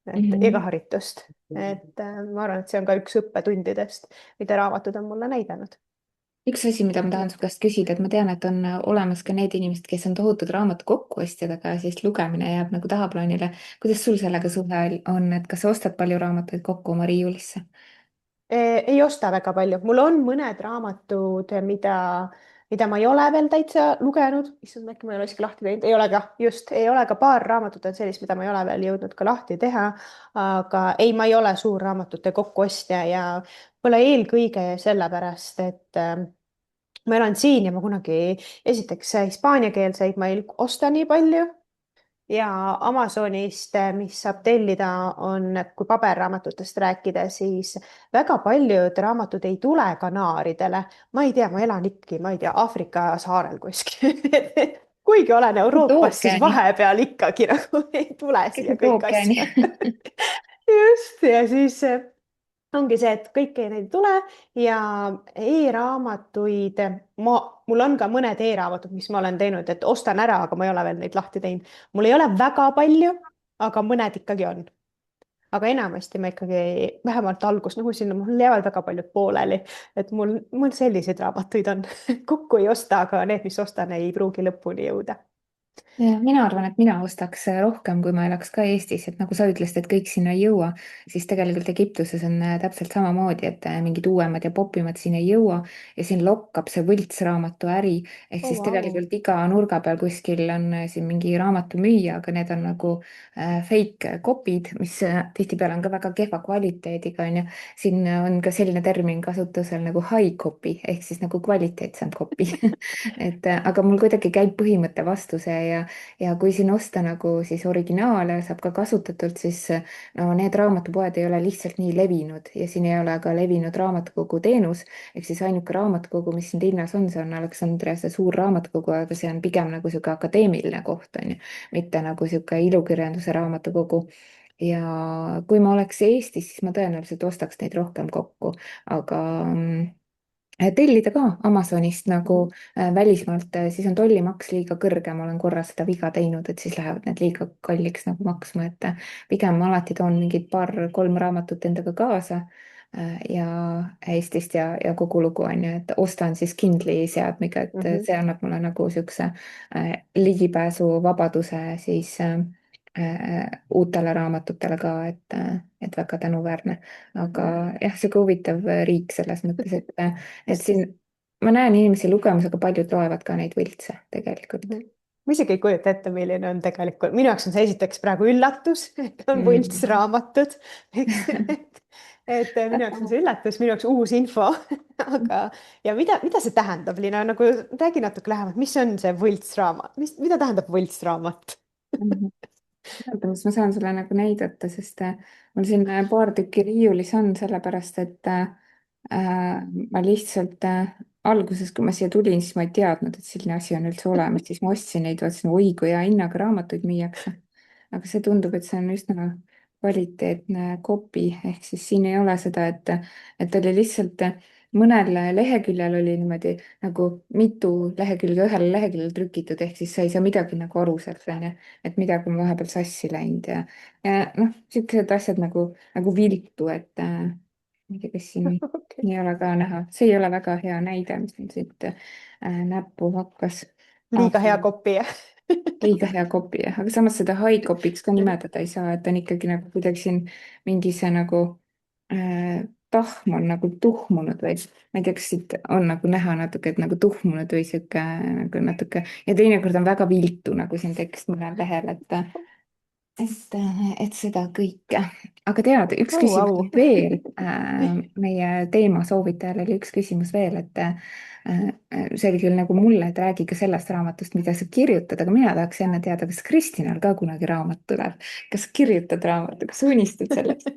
ega Mhm. haritust. Ma arvan, et see on ka üks õppetundidest, mida raamatud on mulle näidanud. Üks asi, mida ma tahan su käest küsida, et ma tean, et on olemas ka need inimesed, kes on tohutud raamatu kokkuostjad, aga siis lugemine jääb nagu tahaplaanile. kuidas sul sellega suhe on, et kas sa ostad palju raamatuid kokku oma riiulisse? Ei osta väga palju, mul on mõned raamatud, mida ma ei ole veel täitsa lugenud, issand, äkki ma ei ole isegi lahti teinud, ei ole ka, just, ei ole ka, paar raamatut on sellist, mida ma ei ole veel jõudnud ka lahti teha. aga ei, ma ei ole suur raamatute kokkuostja ja võib-olla eelkõige sellepärast, et ma elan siin ja ma kunagi, esiteks hispaaniakeelseid ma ei osta nii palju ja Amazonist, mis saab tellida, on, kui paberraamatutest rääkida, siis väga paljud raamatud ei tule Kanaaridele. ma ei tea, ma elan ikkagi, ma ei tea, Aafrika saarel kuskil kuigi olen keset Euroopas, siis ookeani, vahepeal ikkagi nagu ei tule siia keset kõik ookeani. asjad just, ja siis ongi see, et kõiki neid ei tule ja e-raamatuid, mul on ka mõned e-raamatud, mis ma olen teinud, et ostan ära, aga ma ei ole veel neid lahti teinud. mul ei ole väga palju, aga mõned ikkagi on. aga enamasti ma ikkagi, vähemalt algus, nagu sinna, mul jäävad väga paljud pooleli, et mul selliseid raamatuid on kokku ei osta, aga need, mis ostan, ei pruugi lõpuni jõuda. Ja mina arvan, et mina ostaks rohkem, kui ma elaks ka Eestis, et nagu sa ütlesid, et kõik sinna ei jõua, siis tegelikult Egiptuses on täpselt samamoodi, et mingid uuemad ja popimad siin ei jõua ja siin lokkab see võltsraamatu äri, ehk Oh, siis wow. tegelikult iga nurga peal kuskil on siin mingi raamatumüüja, aga need on nagu fake kopid, mis tihtipeale on ka väga kehva kvaliteediga, on ju. siin on ka selline termin kasutusel nagu high copy ehk siis nagu kvaliteetsem kopi et aga mul kuidagi käib põhimõtte vastu see ja kui siin osta nagu siis originaale, saab ka kasutatult, siis no need raamatupoed ei ole lihtsalt nii levinud ja siin ei ole ka levinud raamatukogu teenus. ehk siis ainuke raamatukogu, mis siin linnas on, see on Aleksandria see suur raamatukogu, aga see on pigem nagu sihuke akadeemiline koht, on ju, mitte nagu sihuke ilukirjanduse raamatukogu. ja kui ma oleks Eestis, siis ma tõenäoliselt ostaks neid rohkem kokku, aga tellida ka Amazonist nagu Mhm. välismaalt, siis on tollimaks liiga kõrge, ma olen korra seda viga teinud, et siis lähevad need liiga kalliks nagu maksma, et pigem ma alati toon mingid paar-kolm raamatut endaga kaasa ja Eestist ja kogu lugu on ju, et ostan siis Kindli seadmega, et Mhm. see annab mulle nagu siukse ligipääsuvabaduse siis uutele raamatutele ka, et väga tänuväärne. aga Mhm. jah, sihuke huvitav riik selles mõttes, et Just. siin ma näen inimesi lugemas, aga paljud loevad ka neid võltse tegelikult. Mhm. ma isegi ei kujuta ette, milline on tegelikult, minu jaoks on see esiteks praegu üllatus, et on Mm. võltsraamatud, eks et minu jaoks on see üllatus, minu jaoks uus info aga, ja mida see tähendab, Liina, nagu räägi natuke lähemalt, mis on see võltsraamat, mida tähendab võltsraamat? oota, mis ma saan sulle nagu näidata, sest mul siin paar tükki riiulis on, sellepärast et ma lihtsalt alguses, kui ma siia tulin, siis ma ei teadnud, et selline asi on üldse olemas, siis ma ostsin neid, vaatasin, oi kui hea hinnaga raamatuid müüakse. aga see tundub, et see on üsna kvaliteetne kopi, ehk siis siin ei ole seda, et oli lihtsalt mõnel leheküljel oli niimoodi nagu mitu lehekülge ühele leheküljele trükitud, ehk siis sa ei saa midagi nagu aru sealt, onju, et midagi on vahepeal sassi läinud ja noh, siuksed asjad nagu viltu, et ma ei tea, kas siin Okay. ei ole ka näha, see ei ole väga hea näide, mis mul siit näppu hakkas, liiga aga hea kopi liiga hea kopi, jah, aga samas seda high copy'ks ka nimetada ei saa, et ta on ikkagi nagu kuidagi siin mingi see nagu tahm on nagu tuhmunud või ma ei tea, kas siit on nagu näha natuke, et nagu tuhmunud või sihuke nagu natuke ja teinekord on väga viltu nagu siin tekst mõnel lehel, et seda kõike. aga tead, üks au, küsimus au. on veel. Meie teema soovitajal oli üks küsimus veel, et see oli küll nagu mulle, et räägi ka sellest raamatust, mida sa kirjutad, aga mina tahaks enne teada, kas Kristinal ka kunagi raamat tuleb. kas sa kirjutad raamatu, kas sa unistad sellest?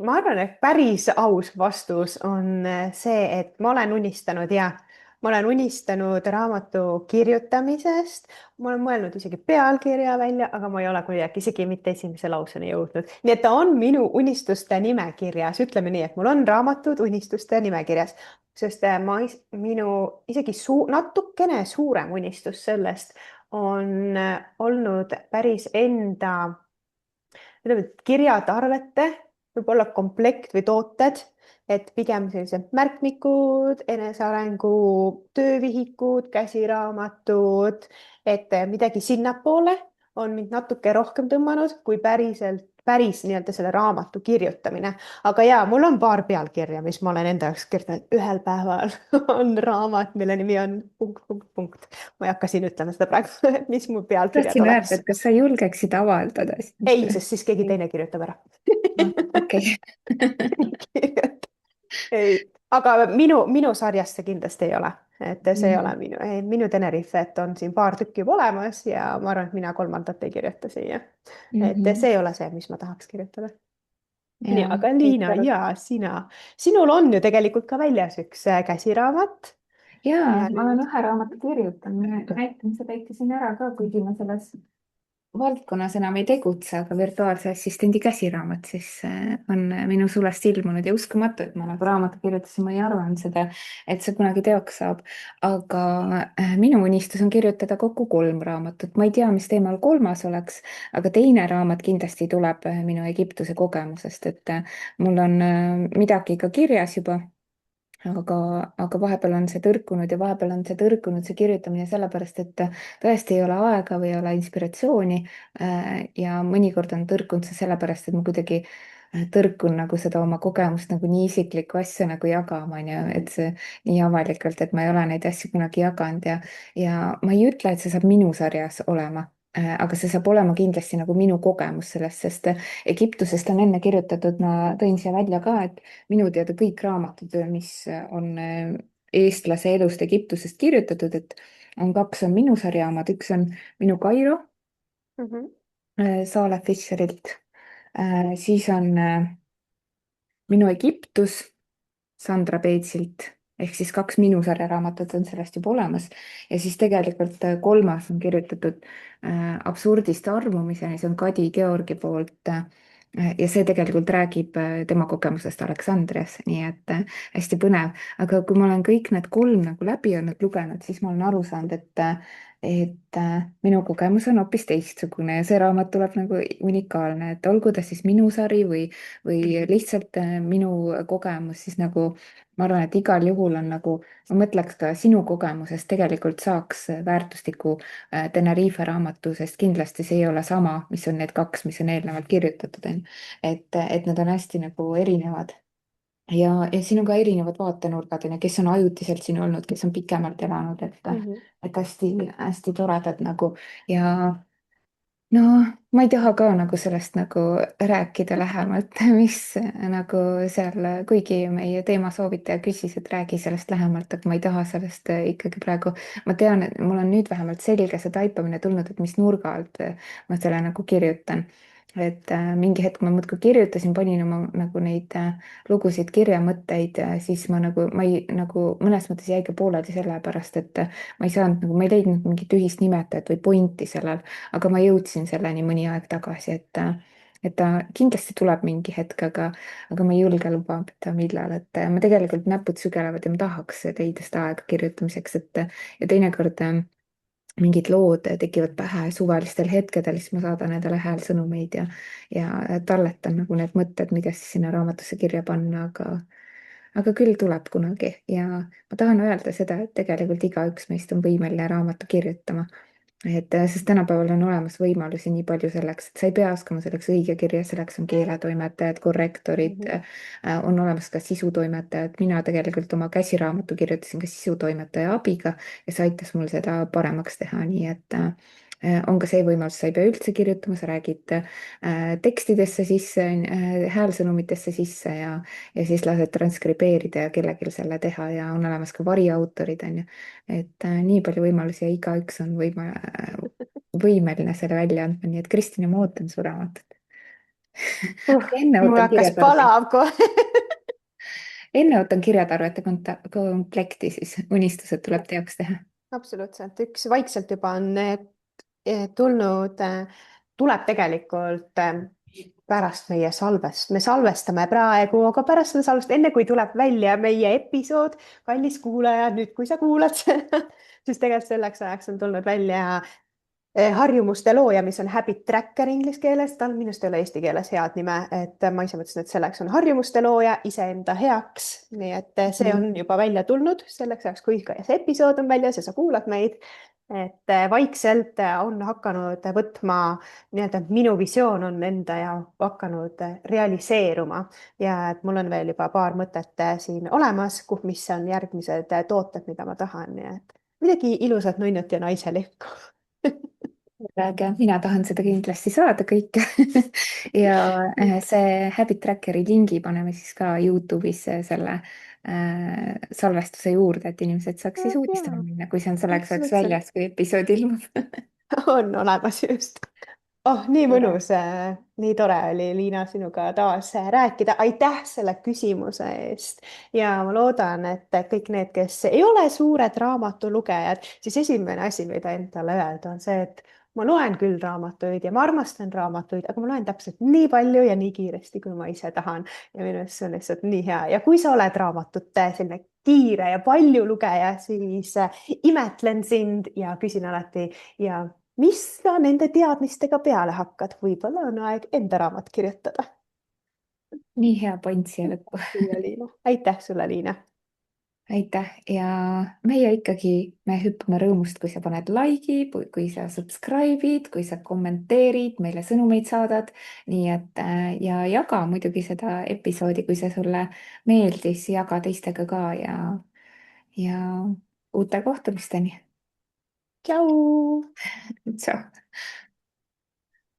ma arvan, et päris aus vastus on see, et ma olen unistanud ja ma olen unistanud raamatu kirjutamisest. ma olen mõelnud isegi pealkirja välja, aga ma ei ole kuidagi isegi mitte esimese lauseni jõudnud. nii et ta on minu unistuste nimekirjas, ütleme nii, et mul on raamatud unistuste nimekirjas, sest minu isegi natukene suurem unistus sellest on olnud päris enda ütleme, et kirjatarvete, võib-olla komplekt või tooted, et pigem sellised märkmikud, enesearengu töövihikud, käsiraamatud, et midagi sinnapoole on mind natuke rohkem tõmmanud kui päris nii-öelda selle raamatu kirjutamine. aga ja mul on paar pealkirja, mis ma olen enda jaoks kirjutanud. ühel päeval on raamat, mille nimi on punkt. ma ei hakka siin ütlema seda praegu, mis mu pealkirjad tahtsin öelda, oleks. et kas sa julgeksid avaldada ei, sest siis keegi teine kirjutab ära. okei. ei, aga minu sarjas see kindlasti ei ole, et see ei ole Mhm. minu Tenerifet on siin paar tükki juba olemas ja ma arvan, et mina kolmandat ei kirjuta siia. et Mhm. see ei ole see, mis ma tahaks kirjutada. nii, ja aga Liina huvitav. ja sinul on ju tegelikult ka väljas üks käsiraamat jaa, ja ma olen nüüd. ühe raamatu kirjutanud, näitamise täitsin ära ka, kuigi ma selles valdkonnas enam ei tegutse, aga virtuaalse assistendi käsiraamat siis on minu sulest ilmunud ja uskumatu, et ma nagu raamatu kirjutasin, ma ei arvanud seda, et see kunagi teoks saab. aga minu unistus on kirjutada kokku 3 raamatut, ma ei tea, mis teemal kolmas oleks, aga teine raamat kindlasti tuleb minu Egiptuse kogemusest, et mul on midagi ka kirjas juba, aga vahepeal on see tõrkunud ja vahepeal on see tõrkunud, see kirjutamine sellepärast, et tõesti ei ole aega või ei ole inspiratsiooni. ja mõnikord on tõrkunud see sellepärast, et ma kuidagi tõrkun nagu seda oma kogemust nagu nii isiklikku asja nagu jagama, on ju, et see nii avalikult, et ma ei ole neid asju kunagi jaganud ja ma ei ütle, et see saab minu sarjas olema. aga see saab olema kindlasti nagu minu kogemus sellest, sest Egiptusest on enne kirjutatud, ma tõin siia välja ka, et minu teada kõik raamatud, mis on eestlase elust Egiptusest kirjutatud, et on 2 on minu sarja omad, üks on minu Kairo Mhm, Saleh Fischerilt, siis on minu Egiptus Sandra Peetsilt ehk siis 2 minu sarja raamatut on sellest juba olemas ja siis tegelikult kolmas on kirjutatud Absurdist armumiseni, see on Kadi Georgi poolt. Ja see tegelikult räägib tema kogemusest Aleksandrias, nii et hästi põnev. aga kui ma olen kõik need 3 nagu läbi olnud lugenud, siis ma olen aru saanud, et minu kogemus on hoopis teistsugune ja see raamat tuleb nagu unikaalne, et olgu ta siis minu sari või lihtsalt minu kogemus, siis nagu ma arvan, et igal juhul on nagu, ma mõtleks ka sinu kogemusest tegelikult saaks väärtusliku Tenerife raamatu, sest kindlasti see ei ole sama, mis on need 2, mis on eelnevalt kirjutatud, on ju. et need on hästi nagu erinevad. ja siin on ka erinevad vaatenurgad, on ju, kes on ajutiselt siin olnud, kes on pikemalt elanud, mhm, et hästi-hästi toredad nagu ja no ma ei taha ka nagu sellest nagu rääkida lähemalt, mis nagu seal, kuigi meie teemasoovitaja küsis, et räägi sellest lähemalt, aga ma ei taha sellest ikkagi praegu, ma tean, et mul on nüüd vähemalt selge see taipamine tulnud, et mis nurga alt ma selle nagu kirjutan. et mingi hetk ma muudkui kirjutasin, panin oma nagu neid lugusid kirja, mõtteid, siis ma ei nagu mõnes mõttes jäigi pooleli sellepärast, et ma ei saanud nagu, ma ei leidnud mingit ühist nimetajat või pointi sellel, aga ma jõudsin selleni mõni aeg tagasi, et ta kindlasti tuleb mingi hetk, aga ma ei julge lubada, millal, et ma tegelikult näpud sügelevad ja ma tahaks leida seda aega kirjutamiseks, et ja teinekord mingid lood tekivad pähe suvalistel hetkedel, siis ma saadan endale häälsõnumeid ja talletan nagu need mõtted, mida siis sinna raamatusse kirja panna, aga küll tuleb kunagi ja ma tahan öelda seda, et tegelikult igaüks meist on võimeline raamatu kirjutama. Sest tänapäeval on olemas võimalusi nii palju selleks, et sa ei pea oskama selleks õigekirja, selleks on keeletoimetajad, korrektorid, mhm. on olemas ka sisutoimetajad. mina tegelikult oma käsiraamatu kirjutasin ka sisutoimetaja abiga ja see aitas mul seda paremaks teha, nii et on ka see võimalus, sa ei pea üldse kirjutama, sa räägid tekstidesse sisse, häälsõnumitesse sisse ja siis lased transkribeerida ja kellelgi selle teha ja on olemas ka variautorid, on ju. et nii palju võimalusi ja igaüks on võimeline selle välja andma, nii et Kristina, ma ootan su raamatut. aga enne mul ootan hakkas palav kohe. enne ootan kirjatarvete komplekti, siis unistused tuleb teoks teha. absoluutselt, üks vaikselt juba on tulnud, tuleb tegelikult pärast meie salvest, me salvestame praegu, aga pärast seda salvest, enne kui tuleb välja meie episood, kallis kuulaja, nüüd kui sa kuulad seda, siis tegelikult selleks ajaks on tulnud välja harjumuste looja, mis on habit tracker inglise keeles, tal minu arust ei ole eesti keeles head nime, et ma ise mõtlesin, et selleks on harjumuste looja iseenda heaks, nii et see on juba välja tulnud selleks ajaks, kui ka see episood on väljas ja sa kuulad meid. et vaikselt on hakanud võtma nii-öelda minu visioon on enda ja hakanud realiseeruma ja et mul on veel juba paar mõtet siin olemas, mis on järgmised tooted, mida ma tahan, nii et midagi ilusat, nunnut ja naiselikku. äge, mina tahan seda kindlasti saada kõike ja see Habit Trackeri lingi paneme siis ka Youtube'isse selle salvestuse juurde, et inimesed saaks siis uudistama jaa, minna, kui see on selleks ajaks absoluutselt. väljas, kui episood ilmub. on olemas just. oh, nii tore. mõnus, nii tore oli, Liina, sinuga taas rääkida. aitäh selle küsimuse eest ja ma loodan, et kõik need, kes ei ole suured raamatulugejad, siis esimene asi, mida endale öelda, on see, et ma loen küll raamatuid ja ma armastan raamatuid, aga ma loen täpselt nii palju ja nii kiiresti, kui ma ise tahan. ja minu arust see on lihtsalt nii hea ja kui sa oled raamatute selline kiire ja palju lugeja, siis imetlen sind ja küsin alati ja mis sa nende teadmistega peale hakkad, võib-olla on aeg enda raamat kirjutada. nii hea point siia lõppu. ja Liina, aitäh sulle, Liina. aitäh ja meie ikkagi, me hüppame rõõmust, kui sa paned like'i, kui sa subscribe'id, kui sa kommenteerid, meile sõnumeid saadad. nii et ja jaga muidugi seda episoodi, kui see sulle meeldis, jaga teistega ka ja uute kohtumisteni. tšau. tšau.